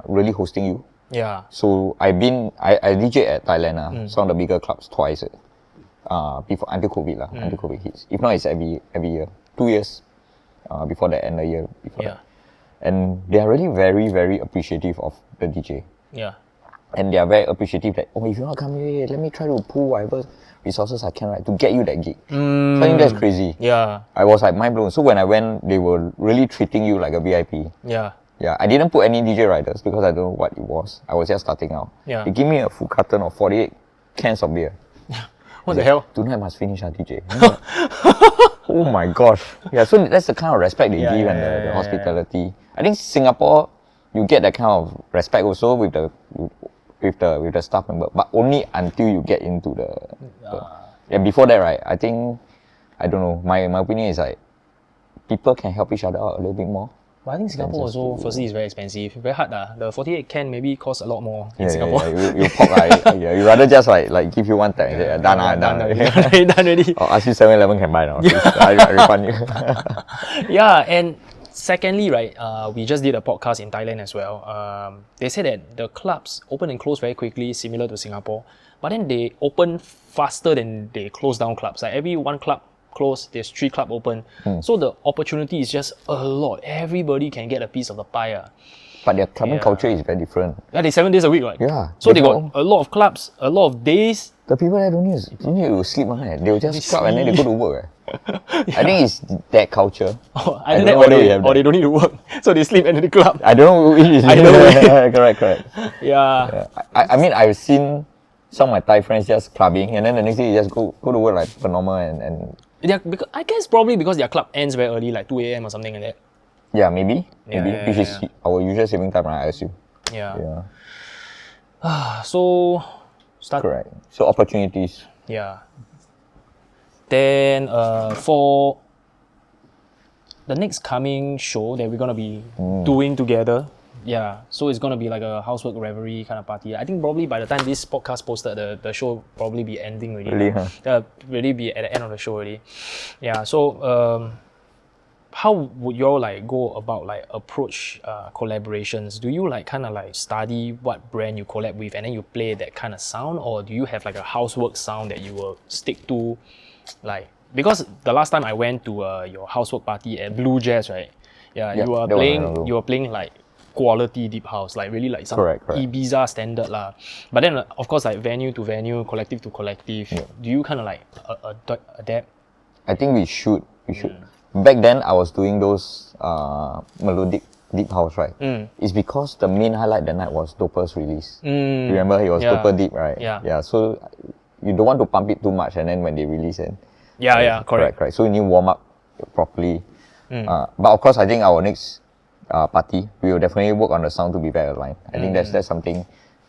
really hosting you. Yeah. So I DJ at Thailand, some of the bigger clubs twice before until COVID hits. If not, it's every year. 2 years before that and a year before that. And they are really very, very appreciative of the DJ. Yeah. And they are very appreciative that, if you want to come here, let me try to pull whatever resources I can, right, to get you that gig. So I think that's crazy. Yeah. I was like mind blown. So when I went, they were really treating you like a VIP. Yeah. Yeah, I didn't put any DJ riders because I don't know what it was. I was just starting out. Yeah. They give me a full carton of 48 cans of beer. What the hell? Tonight must finish our DJ. Oh my gosh. Yeah, so that's the kind of respect they give and the hospitality. I think Singapore, you get that kind of respect also with the staff member, but only until you get into before that, right, I think, I don't know, my opinion is like, people can help each other out a little bit more. But I think Singapore also, firstly, is very expensive. Very hard. The 48 can maybe cost a lot more in Singapore. You pop, you rather just like give you one tag and say, done already. Or ask you 7-Eleven can buy now. I refund you. Yeah, and secondly, right, we just did a podcast in Thailand as well. They said that the clubs open and close very quickly, similar to Singapore. But then they open faster than they close down clubs. Like every one club close, there's 3 club open. So the opportunity is just a lot. Everybody can get a piece of the pie. But their clubbing culture is very different. Yeah, they 7 days a week, right? Yeah. So they got a lot of clubs, a lot of days. The people there don't need to sleep, right? They will just club and then they go to work. I think it's that culture. Or they don't need to work, so they sleep and then they club. I don't know which is correct. Yeah. I mean, I've seen some of my Thai friends just clubbing and then the next day they just go to work like normal and yeah, because I guess probably because their club ends very early, like 2 a.m. or something like that. Yeah, maybe. Which is our usual saving time, right? I assume. Yeah. So start. Correct. So opportunities. Yeah. Then for the next coming show that we're gonna be doing together, so it's gonna be like a Housewrk Revelry kind of party. I think probably by the time this podcast posted, the show probably be ending already. Really, huh? Really be at the end of the show already. Yeah. So how would you all like go about like approach collaborations? Do you like kind of like study what brand you collab with and then you play that kind of sound, or do you have like a Housewrk sound that you will stick to? Like, because the last time I went to your Housewrk party at Blue Jazz, right? Yeah, you were playing like quality deep house, like really like some Ibiza standard lah. But then of course like venue to venue, collective to collective. Do you kind of like adapt? I think we should. Back then I was doing those melodic deep house, right? It's because the main highlight that night was Doppel's release. Remember, it was Doppel deep, right? Yeah. So you don't want to pump it too much, and then when they release it. Correct. So you need to warm up properly. But of course, I think our next party, we will definitely work on the sound to be very aligned. I think that's something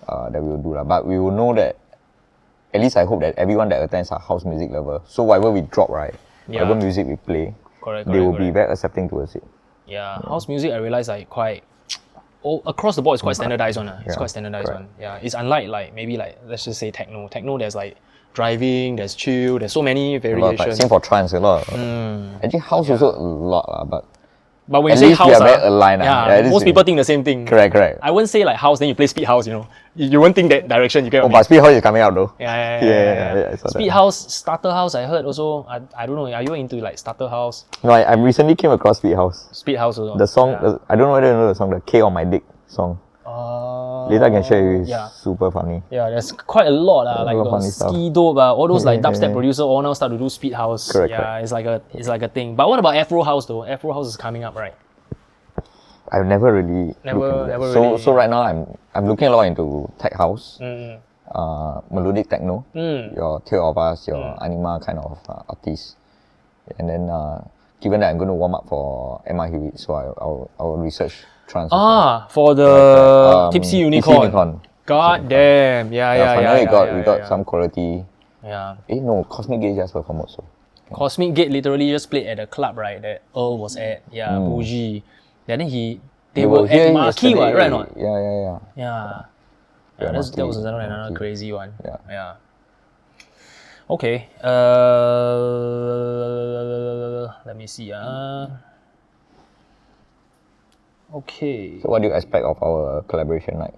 that we will do. But we will know that, at least I hope that everyone that attends are house music lover. So whatever we drop, right, whatever music we play, they will be very accepting towards it. Yeah, house music I realize like quite, across the board it's quite standardized one. It's quite standardized one. Yeah, it's unlike like maybe like let's just say techno. Techno there's like driving, there's chill, there's so many variations. Same for trance, a lot. Actually, house also a lot, but when you say house, we are very aligned. Most people think the same thing. Correct. I wouldn't say like house, then you play speed house, you know. You won't think that direction, you get what I mean? But speed house is coming out though. Yeah. Speed house, starter house, I heard also. I don't know, are you into like starter house? No, I recently came across speed house. Speed house also. The song, I don't know whether you know the song, the K on My Dick song. Later I can share with you, it's super funny. Yeah, there's quite a lot like Ski Dope, all those like dubstep producers all now start to do speed house. Correct. It's like a thing. But what about Afro house though? Afro house is coming up, right? I've never really so right now I'm looking a lot into tech house, melodic techno, your Tale of Us, your Anima kind of artists, and then given that I'm going to warm up for Emma Hewitt, so I'll research trance. For the Tipsy Unicorn. God damn, finally we got some quality. Yeah. No, Cosmic Gate just performed also. Cosmic Gate literally just played at the club, right? That Earl was at. Bougie. And then they were at Marquee, right or not? Yeah. That was another crazy one. Yeah. Okay. Let me see. Okay. So what do you expect of our collaboration like?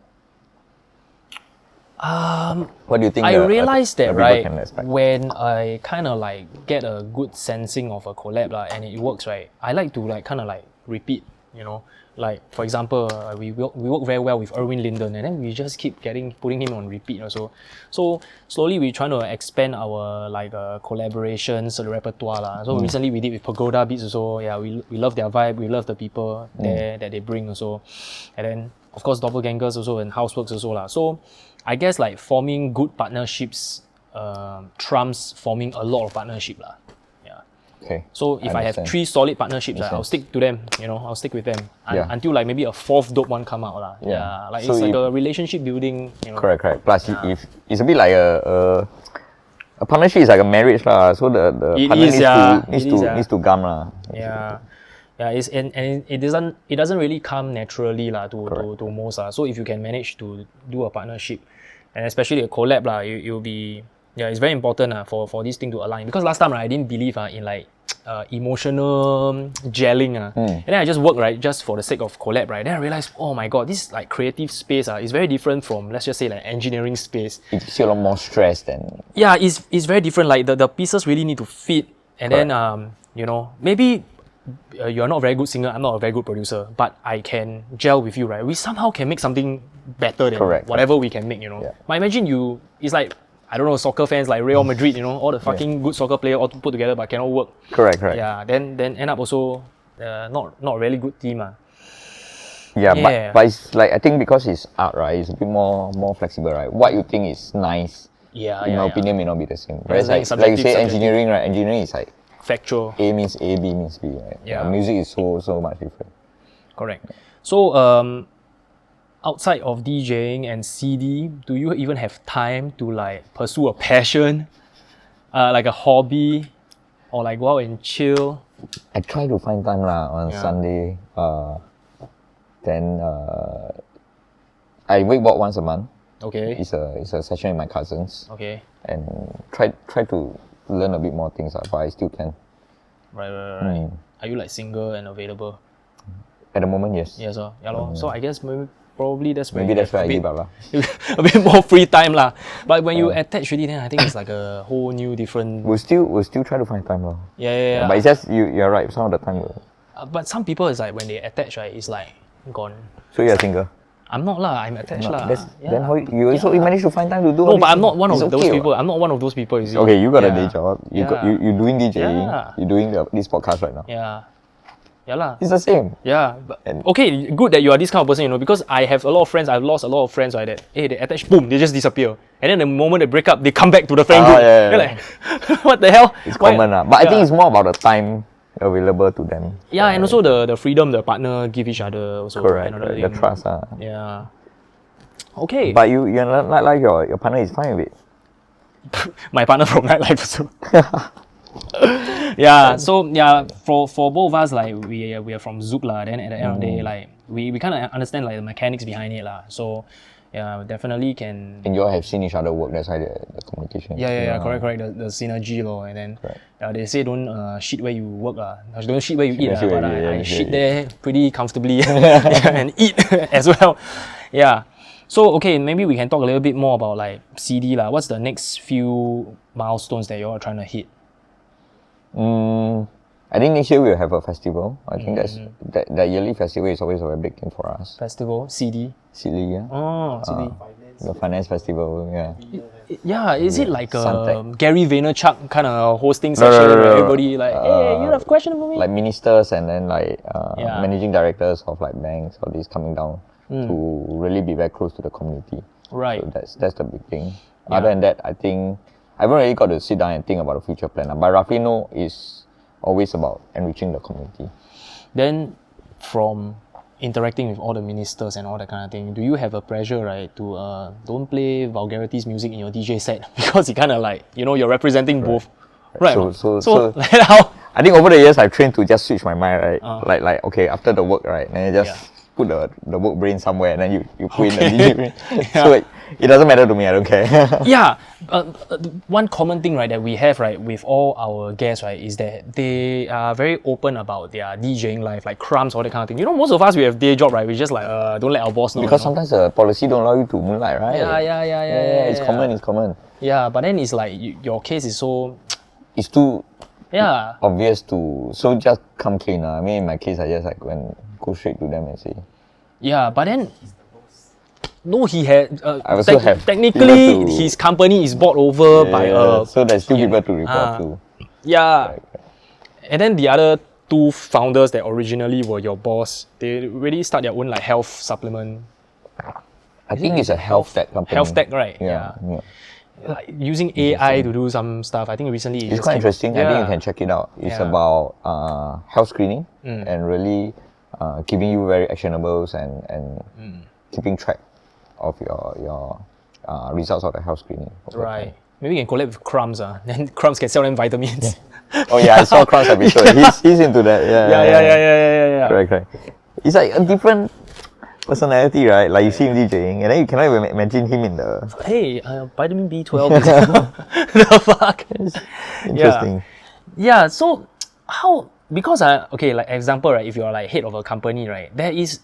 What do you think? I realized that right can when I kind of like get a good sensing of a collab and it works right. I like to like kind of like repeat. You know, like for example, we work very well with Erwin Linden, and then we just keep putting him on repeat also. So slowly we're trying to expand our collaborations, the repertoire lah. So recently we did with Pagoda Beats also. Yeah, we love their vibe, we love the people there that they bring also, and then of course Doppelgangerz also and Housewrk also lah. So I guess like forming good partnerships trumps forming a lot of partnership lah. Okay. So if I have 3 solid partnerships, I'll stick to them. You know, I'll stick with them until like maybe a 4th dope one come out lah. Like so it's like a relationship building. You know. Correct. Plus, if it's a bit like a partnership is like a marriage lah. So the partner needs to gum lah. It doesn't really come naturally lah to most lah. So if you can manage to do a partnership, and especially a collab lah, you'll be. Yeah, it's very important for this thing to align. Because last time I didn't believe in like emotional gelling. And then I just work just for the sake of collab, right? Then I realized, oh my god, this like creative space is very different from, let's just say, like engineering space. It gives you a lot more stress than... Yeah, it's very different. Like the pieces really need to fit. And then, you know, maybe you're not a very good singer, I'm not a very good producer, but I can gel with you, right? We somehow can make something better than whatever we can make, you know? But imagine it's like, I don't know, soccer fans like Real Madrid, you know, all the fucking good soccer players all put together but cannot work. Correct. Yeah, then end up also not a really good team. But it's like, I think because it's art, right, it's a bit more flexible, right? What you think is nice, in my opinion, may not be the same. Right? Like you say engineering, right? Engineering is like factual. A means A, B means B, right? Yeah. Music is so much different. Correct. So outside of DJing and CD, do you even have time to like pursue a passion, like a hobby, or like go out and chill? I try to find time on Sunday. Then I wakeboard once a month. Okay. It's a session with my cousins. Okay. And try to learn a bit more things, but I still can. Right. Are you like single and available? At the moment, yes. Yes, So I guess probably that's where I give up a bit more free time lah. But when you attach really, then I think it's like a whole new different. We'll still try to find time lah. Yeah. But it's just you're right. Some of the time. But some people is like when they attach, right, it's like gone. So you're single? I'm not lah. I'm attached lah. Then how you manage to find time to do? No, but I'm not one of those people. I'm not one of those people. You see. Okay, you got a day job. You doing DJing. You're doing this podcast right now. Yeah. Yeah lah. It's the same. Yeah. But, okay, good that you are this kind of person, you know, because I have a lot of friends, I've lost a lot of friends like that. Hey, they attach, boom, they just disappear. And then the moment they break up, they come back to the friend group. Yeah. You're like, what the hell? It's common. But I think it's more about the time available to them. Yeah, and also the freedom the partner give each other. Also, correct. The trust. Yeah. Okay. But you're not like your partner is fine with it. My partner from nightlife also. Yeah, so yeah, for both of us, like we are from Zoop lah. Then at the end of the day, like we kind of understand like the mechanics behind it lah. So yeah, definitely can. And you all have seen each other work. That's why the communication. Yeah, correct. The synergy lor, and then they say don't shit where you work lah. Don't shit where you eat lah. But I shit there pretty comfortably and eat as well. Yeah. So okay, maybe we can talk a little bit more about like CD lah. What's the next few milestones that you're trying to hit? I think next year we'll have a festival. I think that yearly festival is always a very big thing for us. Festival? CD? CD, yeah. Oh, CD. The finance festival, yeah. Yeah, is it like a Suntec. Gary Vaynerchuk kind of hosting session where everybody like, hey, you have a question for me? Like ministers and then like managing directors of like banks or these coming down to really be very close to the community. Right. So that's the big thing. Other than that, I think I haven't really got to sit down and think about the future plan. But roughly know is always about enriching the community. Then from interacting with all the ministers and all that kind of thing, do you have a pressure, right, to don't play vulgarities music in your DJ set? Because it kind of like, you know, you're representing both. Right. So like how? I think over the years I've trained to just switch my mind, right? Like okay, after the work, right, then you just put the work brain somewhere and then you put in the DJ brain. So it doesn't matter to me, I don't care. Yeah. One common thing, right, that we have, right, with all our guests, right, is that they are very open about their DJing life, like crumbs, all that kind of thing. You know, most of us, we have day job, right? We just like, don't let our boss know. Because sometimes the policy don't allow you to moonlight, right? Yeah. It's common. Yeah, but then it's like, your case is so... It's too obvious to... So just come clean. I mean, in my case, I just like go straight to them and say... Yeah, but then... No, he had... I also have technically, his company is bought over by a... So there's still people to report to. Yeah. Right. And then the other two founders that originally were your boss, they really start their own like health supplement. I think it's a health tech company. Health tech, right? Yeah. Like using AI to do some stuff. I think recently it's quite interesting. I think you can check it out. It's about health screening and really giving you very actionables and keeping track of your results of the health screening. Right. Maybe we can collab with Crumbs. Then Crumbs can sell them vitamins. Oh yeah, I saw Crumbs episode. He's into that. Yeah. Correct. It's like a different personality, right? Like you see him DJing, and then you cannot even imagine him in the... Hey, vitamin B12. The fuck? Interesting. Yeah, so how... Because, okay, like example, right, if you're like head of a company, right, there is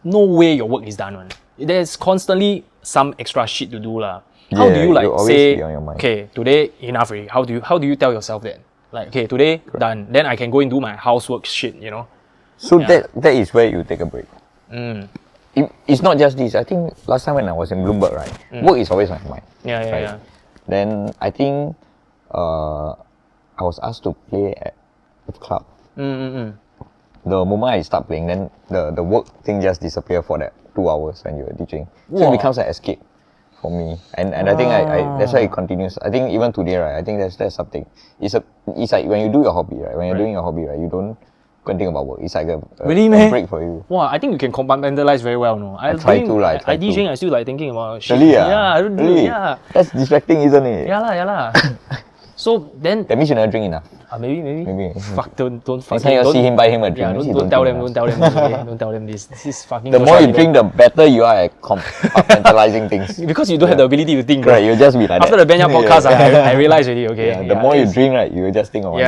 no way your work is done, man. There's constantly some extra shit to do, lah. How do you like say, okay, today enough already? How do you tell yourself that? Like, okay, today done. Then I can go and do my housework shit, you know? So that is where you take a break. It's not just this. I think last time when I was in Bloomberg, right, work is always on my mind. Yeah. Then I think I was asked to play at the club. The moment I start playing, then the work thing just disappear for that 2 hours when you're DJing. So it becomes an escape for me. And I think I that's why it continues. I think even today, right, I think that's something. It's like when you do your hobby, right? When you're doing your hobby, right, you don't go and think about work. It's like a break for you. Wow, I think you can compartmentalize very well, no? I try to. I DJing, I still like thinking about shit. Really? Yeah, I don't do it. Yeah. That's distracting, isn't it? Yeah lah. So then... That means you never drink enough. Maybe. Fuck, don't fuck. Next time you see him, buy him a drink. Yeah, don't tell them this, okay? Don't tell them this. This is fucking... The more you drink, the better you are at compartmentalizing things. Because you don't have the ability to think. Right, you'll just be like After that. the Benya podcast, I realized already, okay? Yeah, the more you drink, right, you will just think of one thing.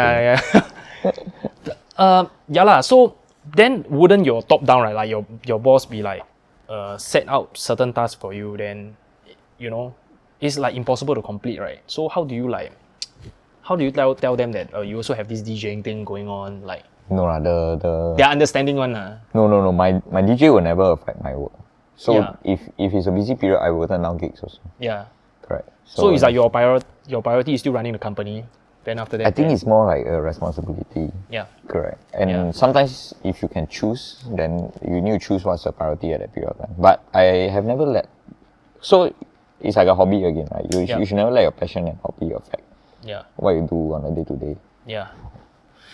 Yeah. So then wouldn't your top down, right, like your boss be like set out certain tasks for you, then, you know, it's like impossible to complete, right? So how do you tell them that you also have this DJing thing going on, like? No, they're understanding one. No. My DJ will never affect my work. So if it's a busy period, I will turn down gigs also. Yeah. Correct. So it's like your priority is still running the company. Then after that, I think it's more like a responsibility. yeah. Correct. And sometimes if you can choose, then you need to choose what's the priority at that period of time. But I have never let... So it's like a hobby again, right? You should never let your passion and hobby affect what you do on a day-to-day. Yeah.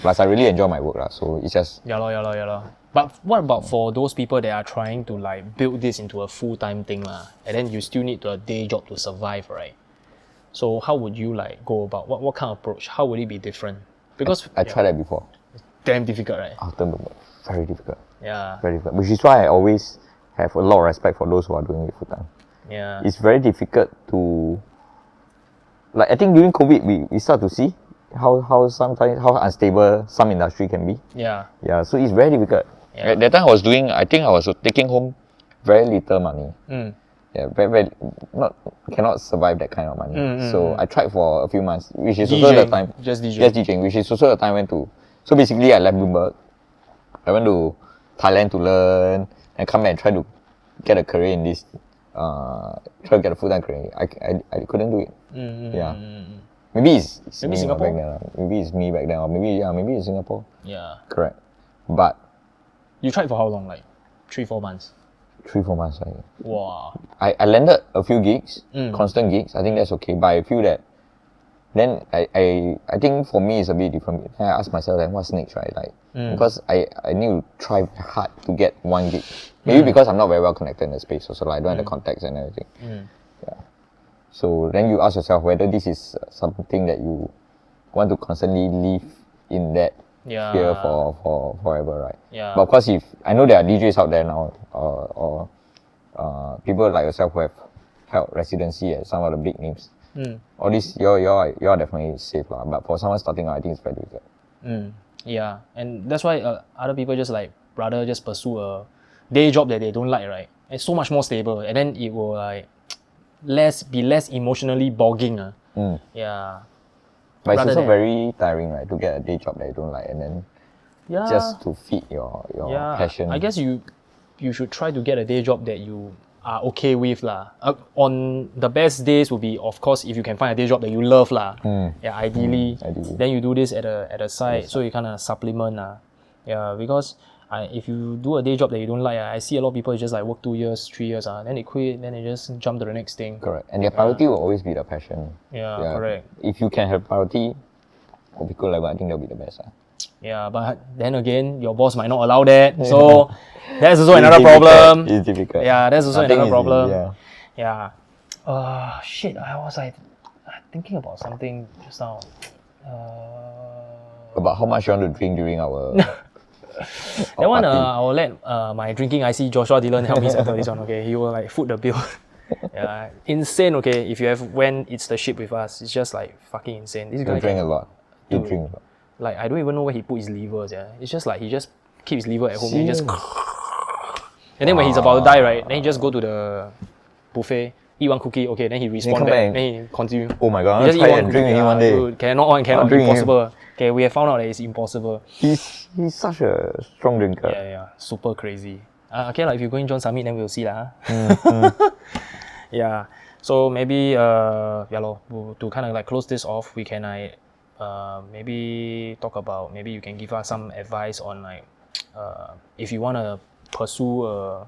Plus, I really enjoy my work, so it's just... Yeah. But what about for those people that are trying to like build this into a full-time thing, and then you still need a day job to survive, right? So how would you like go about, what kind of approach? How would it be different? Because I tried that before. It's damn difficult, right? Very difficult. Yeah. Very difficult. Which is why I always have a lot of respect for those who are doing it full-time. Yeah. It's very difficult to... Like, I think during COVID, we start to see how sometimes how unstable some industry can be. Yeah. Yeah, so it's very difficult. Yeah. At that time I think I was taking home very little money. Yeah, very cannot survive that kind of money. So I tried for a few months, which is also the time. Just DJing. Just DJing, which is also the time I went to. So basically, I left Bloomberg. I went to Thailand to learn and come back and try to get a career in this. Try to get a full-time career. I couldn't do it. Yeah. Maybe it's maybe me Singapore. back then. Maybe it's me back then, or maybe it's Singapore. Yeah. Correct. But You tried for how long? Like 3-4 months? 3-4 months. Wow. I landed a few gigs, constant gigs. I think that's okay. But I feel that then I think for me it's a bit different. I ask myself then what's next, right? Like because I need to try hard to get one gig. Maybe because I'm not very well connected in the space, so like I don't have the contacts and everything. Yeah. So then you ask yourself whether this is something that you want to constantly live in that sphere for forever, right? Yeah. But of course, if I know there are DJs out there now, or people like yourself who have held residency at some of the big names. All this, you're definitely safe, lah. But for someone starting out, I think it's very difficult. Yeah, and that's why other people just like rather just pursue a day job that they don't like, right? It's so much more stable, and then it will like be less emotionally bogging. Yeah. But it's also very tiring, right, to get a day job that you don't like, and then Yeah. just to feed your passion. I guess you should try to get a day job that you are okay with lah. On the best days would be, of course, if you can find a day job that you love lah. Yeah, ideally. Then you do this at a side, so you kind of supplement lah. Yeah, because if you do a day job that you don't like, I see a lot of people just like work 2 years, 3 years, then they quit, then they just jump to the next thing. Correct. And their priority will always be the passion. Yeah, correct. If you can have priority for people level, I think that'll be the best. Yeah, but then again, your boss might not allow that. So that's also another problem. It's difficult. Yeah, that's also another problem. Easy, Shit, I was like thinking about something just now. About how much you want to drink during our... That one, I will let my drinking IC Joshua Dillon help me settle this one, okay? He will like foot the bill. Yeah, insane, okay? If you have when it's the ship with us, it's just like fucking insane. This guy drink a lot. You Dude. drink a lot. Like, I don't even know where he put his levers, yeah. It's just like he just keep his lever at home and he just... And then when he's about to die, right, then he just go to the buffet, eat one cookie, okay, then he respawn back, then he continue. Oh my god, He just try eat and drink with him one day. Dude, cannot, impossible. Okay, we have found out that it's impossible. He's such a strong drinker. Yeah, super crazy. Okay, like if you're going John Summit, then we'll see lah. Yeah, so maybe to kind of like close this off, we can maybe talk about, maybe you can give us some advice on like if you want to pursue a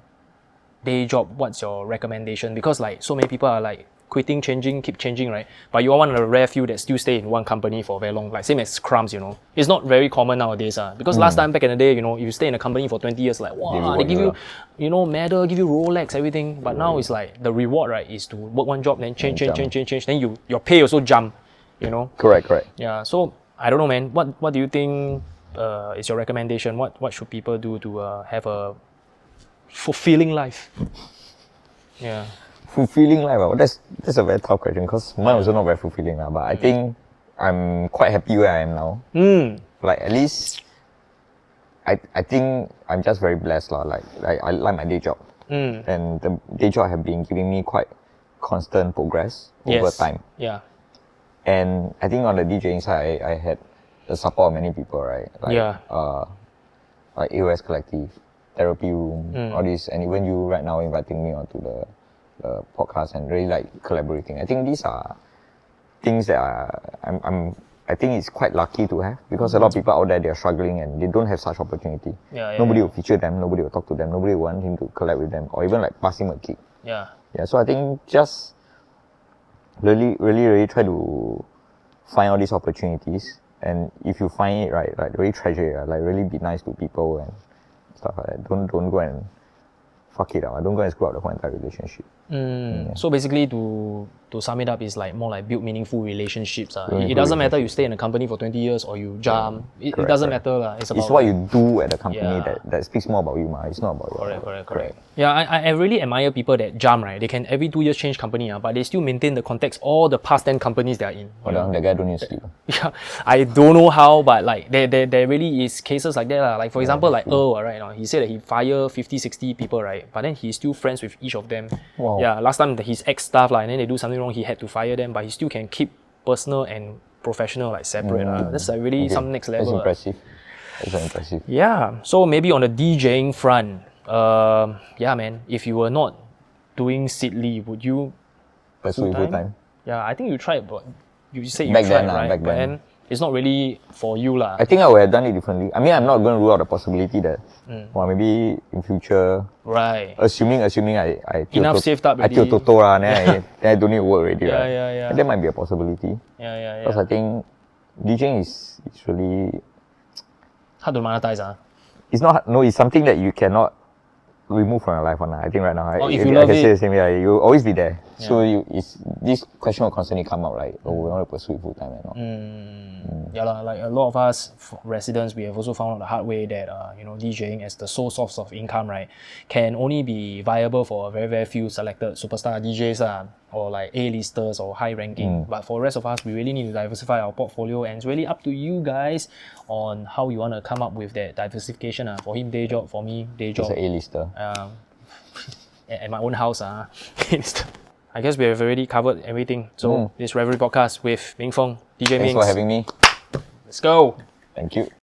day job, what's your recommendation? Because like so many people are like quitting, keep changing, right? But you're one of the rare few that still stay in one company for very long, like same as crumbs, you know. It's not very common nowadays, because last time back in the day, you know, if you stay in a company for 20 years, like wow, they give you, you know, medal, give you Rolex, everything. But now it's like the reward, right, is to work one job, then change, then your pay also jump, you know. Correct. Yeah. So I don't know, man. What do you think is your recommendation? What should people do to have a fulfilling life? Yeah. Fulfilling life, that's a very tough question because mine also not very fulfilling, but I think I'm quite happy where I am now. Like at least I think I'm just very blessed, like I like my day job, and the day job have been giving me quite constant progress over time. Yeah. And I think on the DJing side, I had the support of many people, right? Like, like AOS Collective, Therapy Room, all this, and even you right now inviting me onto the podcast and really like collaborating. I think these are things that I'm I think it's quite lucky to have, because a lot of people out there, they are struggling and they don't have such opportunity. Nobody will feature them, nobody will talk to them, nobody will want him to collab with them, or even like pass him a gig. Yeah. So I think just really try to find all these opportunities, and if you find it, right, like really treasure it, like really be nice to people and stuff like that. Don't go and fuck it up. Don't go and screw up the whole entire relationship. So basically, to sum it up, is like more like build meaningful relationships. It doesn't matter you stay in a company for 20 years or you jump. It doesn't matter. It's what you do at the company that speaks more about you. It's not about you. Correct. Yeah, I really admire people that jump, right? They can every 2 years change company, but they still maintain the context all the past 10 companies they are in. That guy don't need to sleep. Yeah, I don't know how, but like there really is cases like that. Like for example, like Earl, right? He said that he fired 50, 60 people, right? But then he's still friends with each of them. Wow. Yeah, last time his ex-staff, and then they do something wrong, he had to fire them, but he still can keep personal and professional like separate. That's like really some next level. That's impressive. Yeah, so maybe on the DJing front, man, if you were not doing Sidley, would you pursue it full-time? Yeah, I think you tried, but you said you back tried, then, right? Back but then. It's not really for you lah. I think I would have done it differently. I mean, I'm not going to rule out the possibility that, maybe in future, right? Assuming I enough saved up I already. till Toto then I don't need to work already, right? Yeah. And that might be a possibility. Yeah. Because I think DJing is really hard to monetize. It's not. No, it's something that you cannot remove from your life. I think right now, if you love can it, say the same. You'll always be there. Yeah. So this question will constantly come up, like, we want to pursue it full time or not. Yeah, like a lot of us residents, we have also found out the hard way that DJing as the sole source of income, right, can only be viable for a very few selected superstar DJs or like A-listers or high ranking. But for the rest of us, we really need to diversify our portfolio, and it's really up to you guys on how you want to come up with that diversification. For him, day job; for me, day job. He's an A-lister. At my own house. I guess we have already covered everything. So this Revelry podcast with Ming Feng, DJ Mings. Thanks for having me. Let's go. Thank you.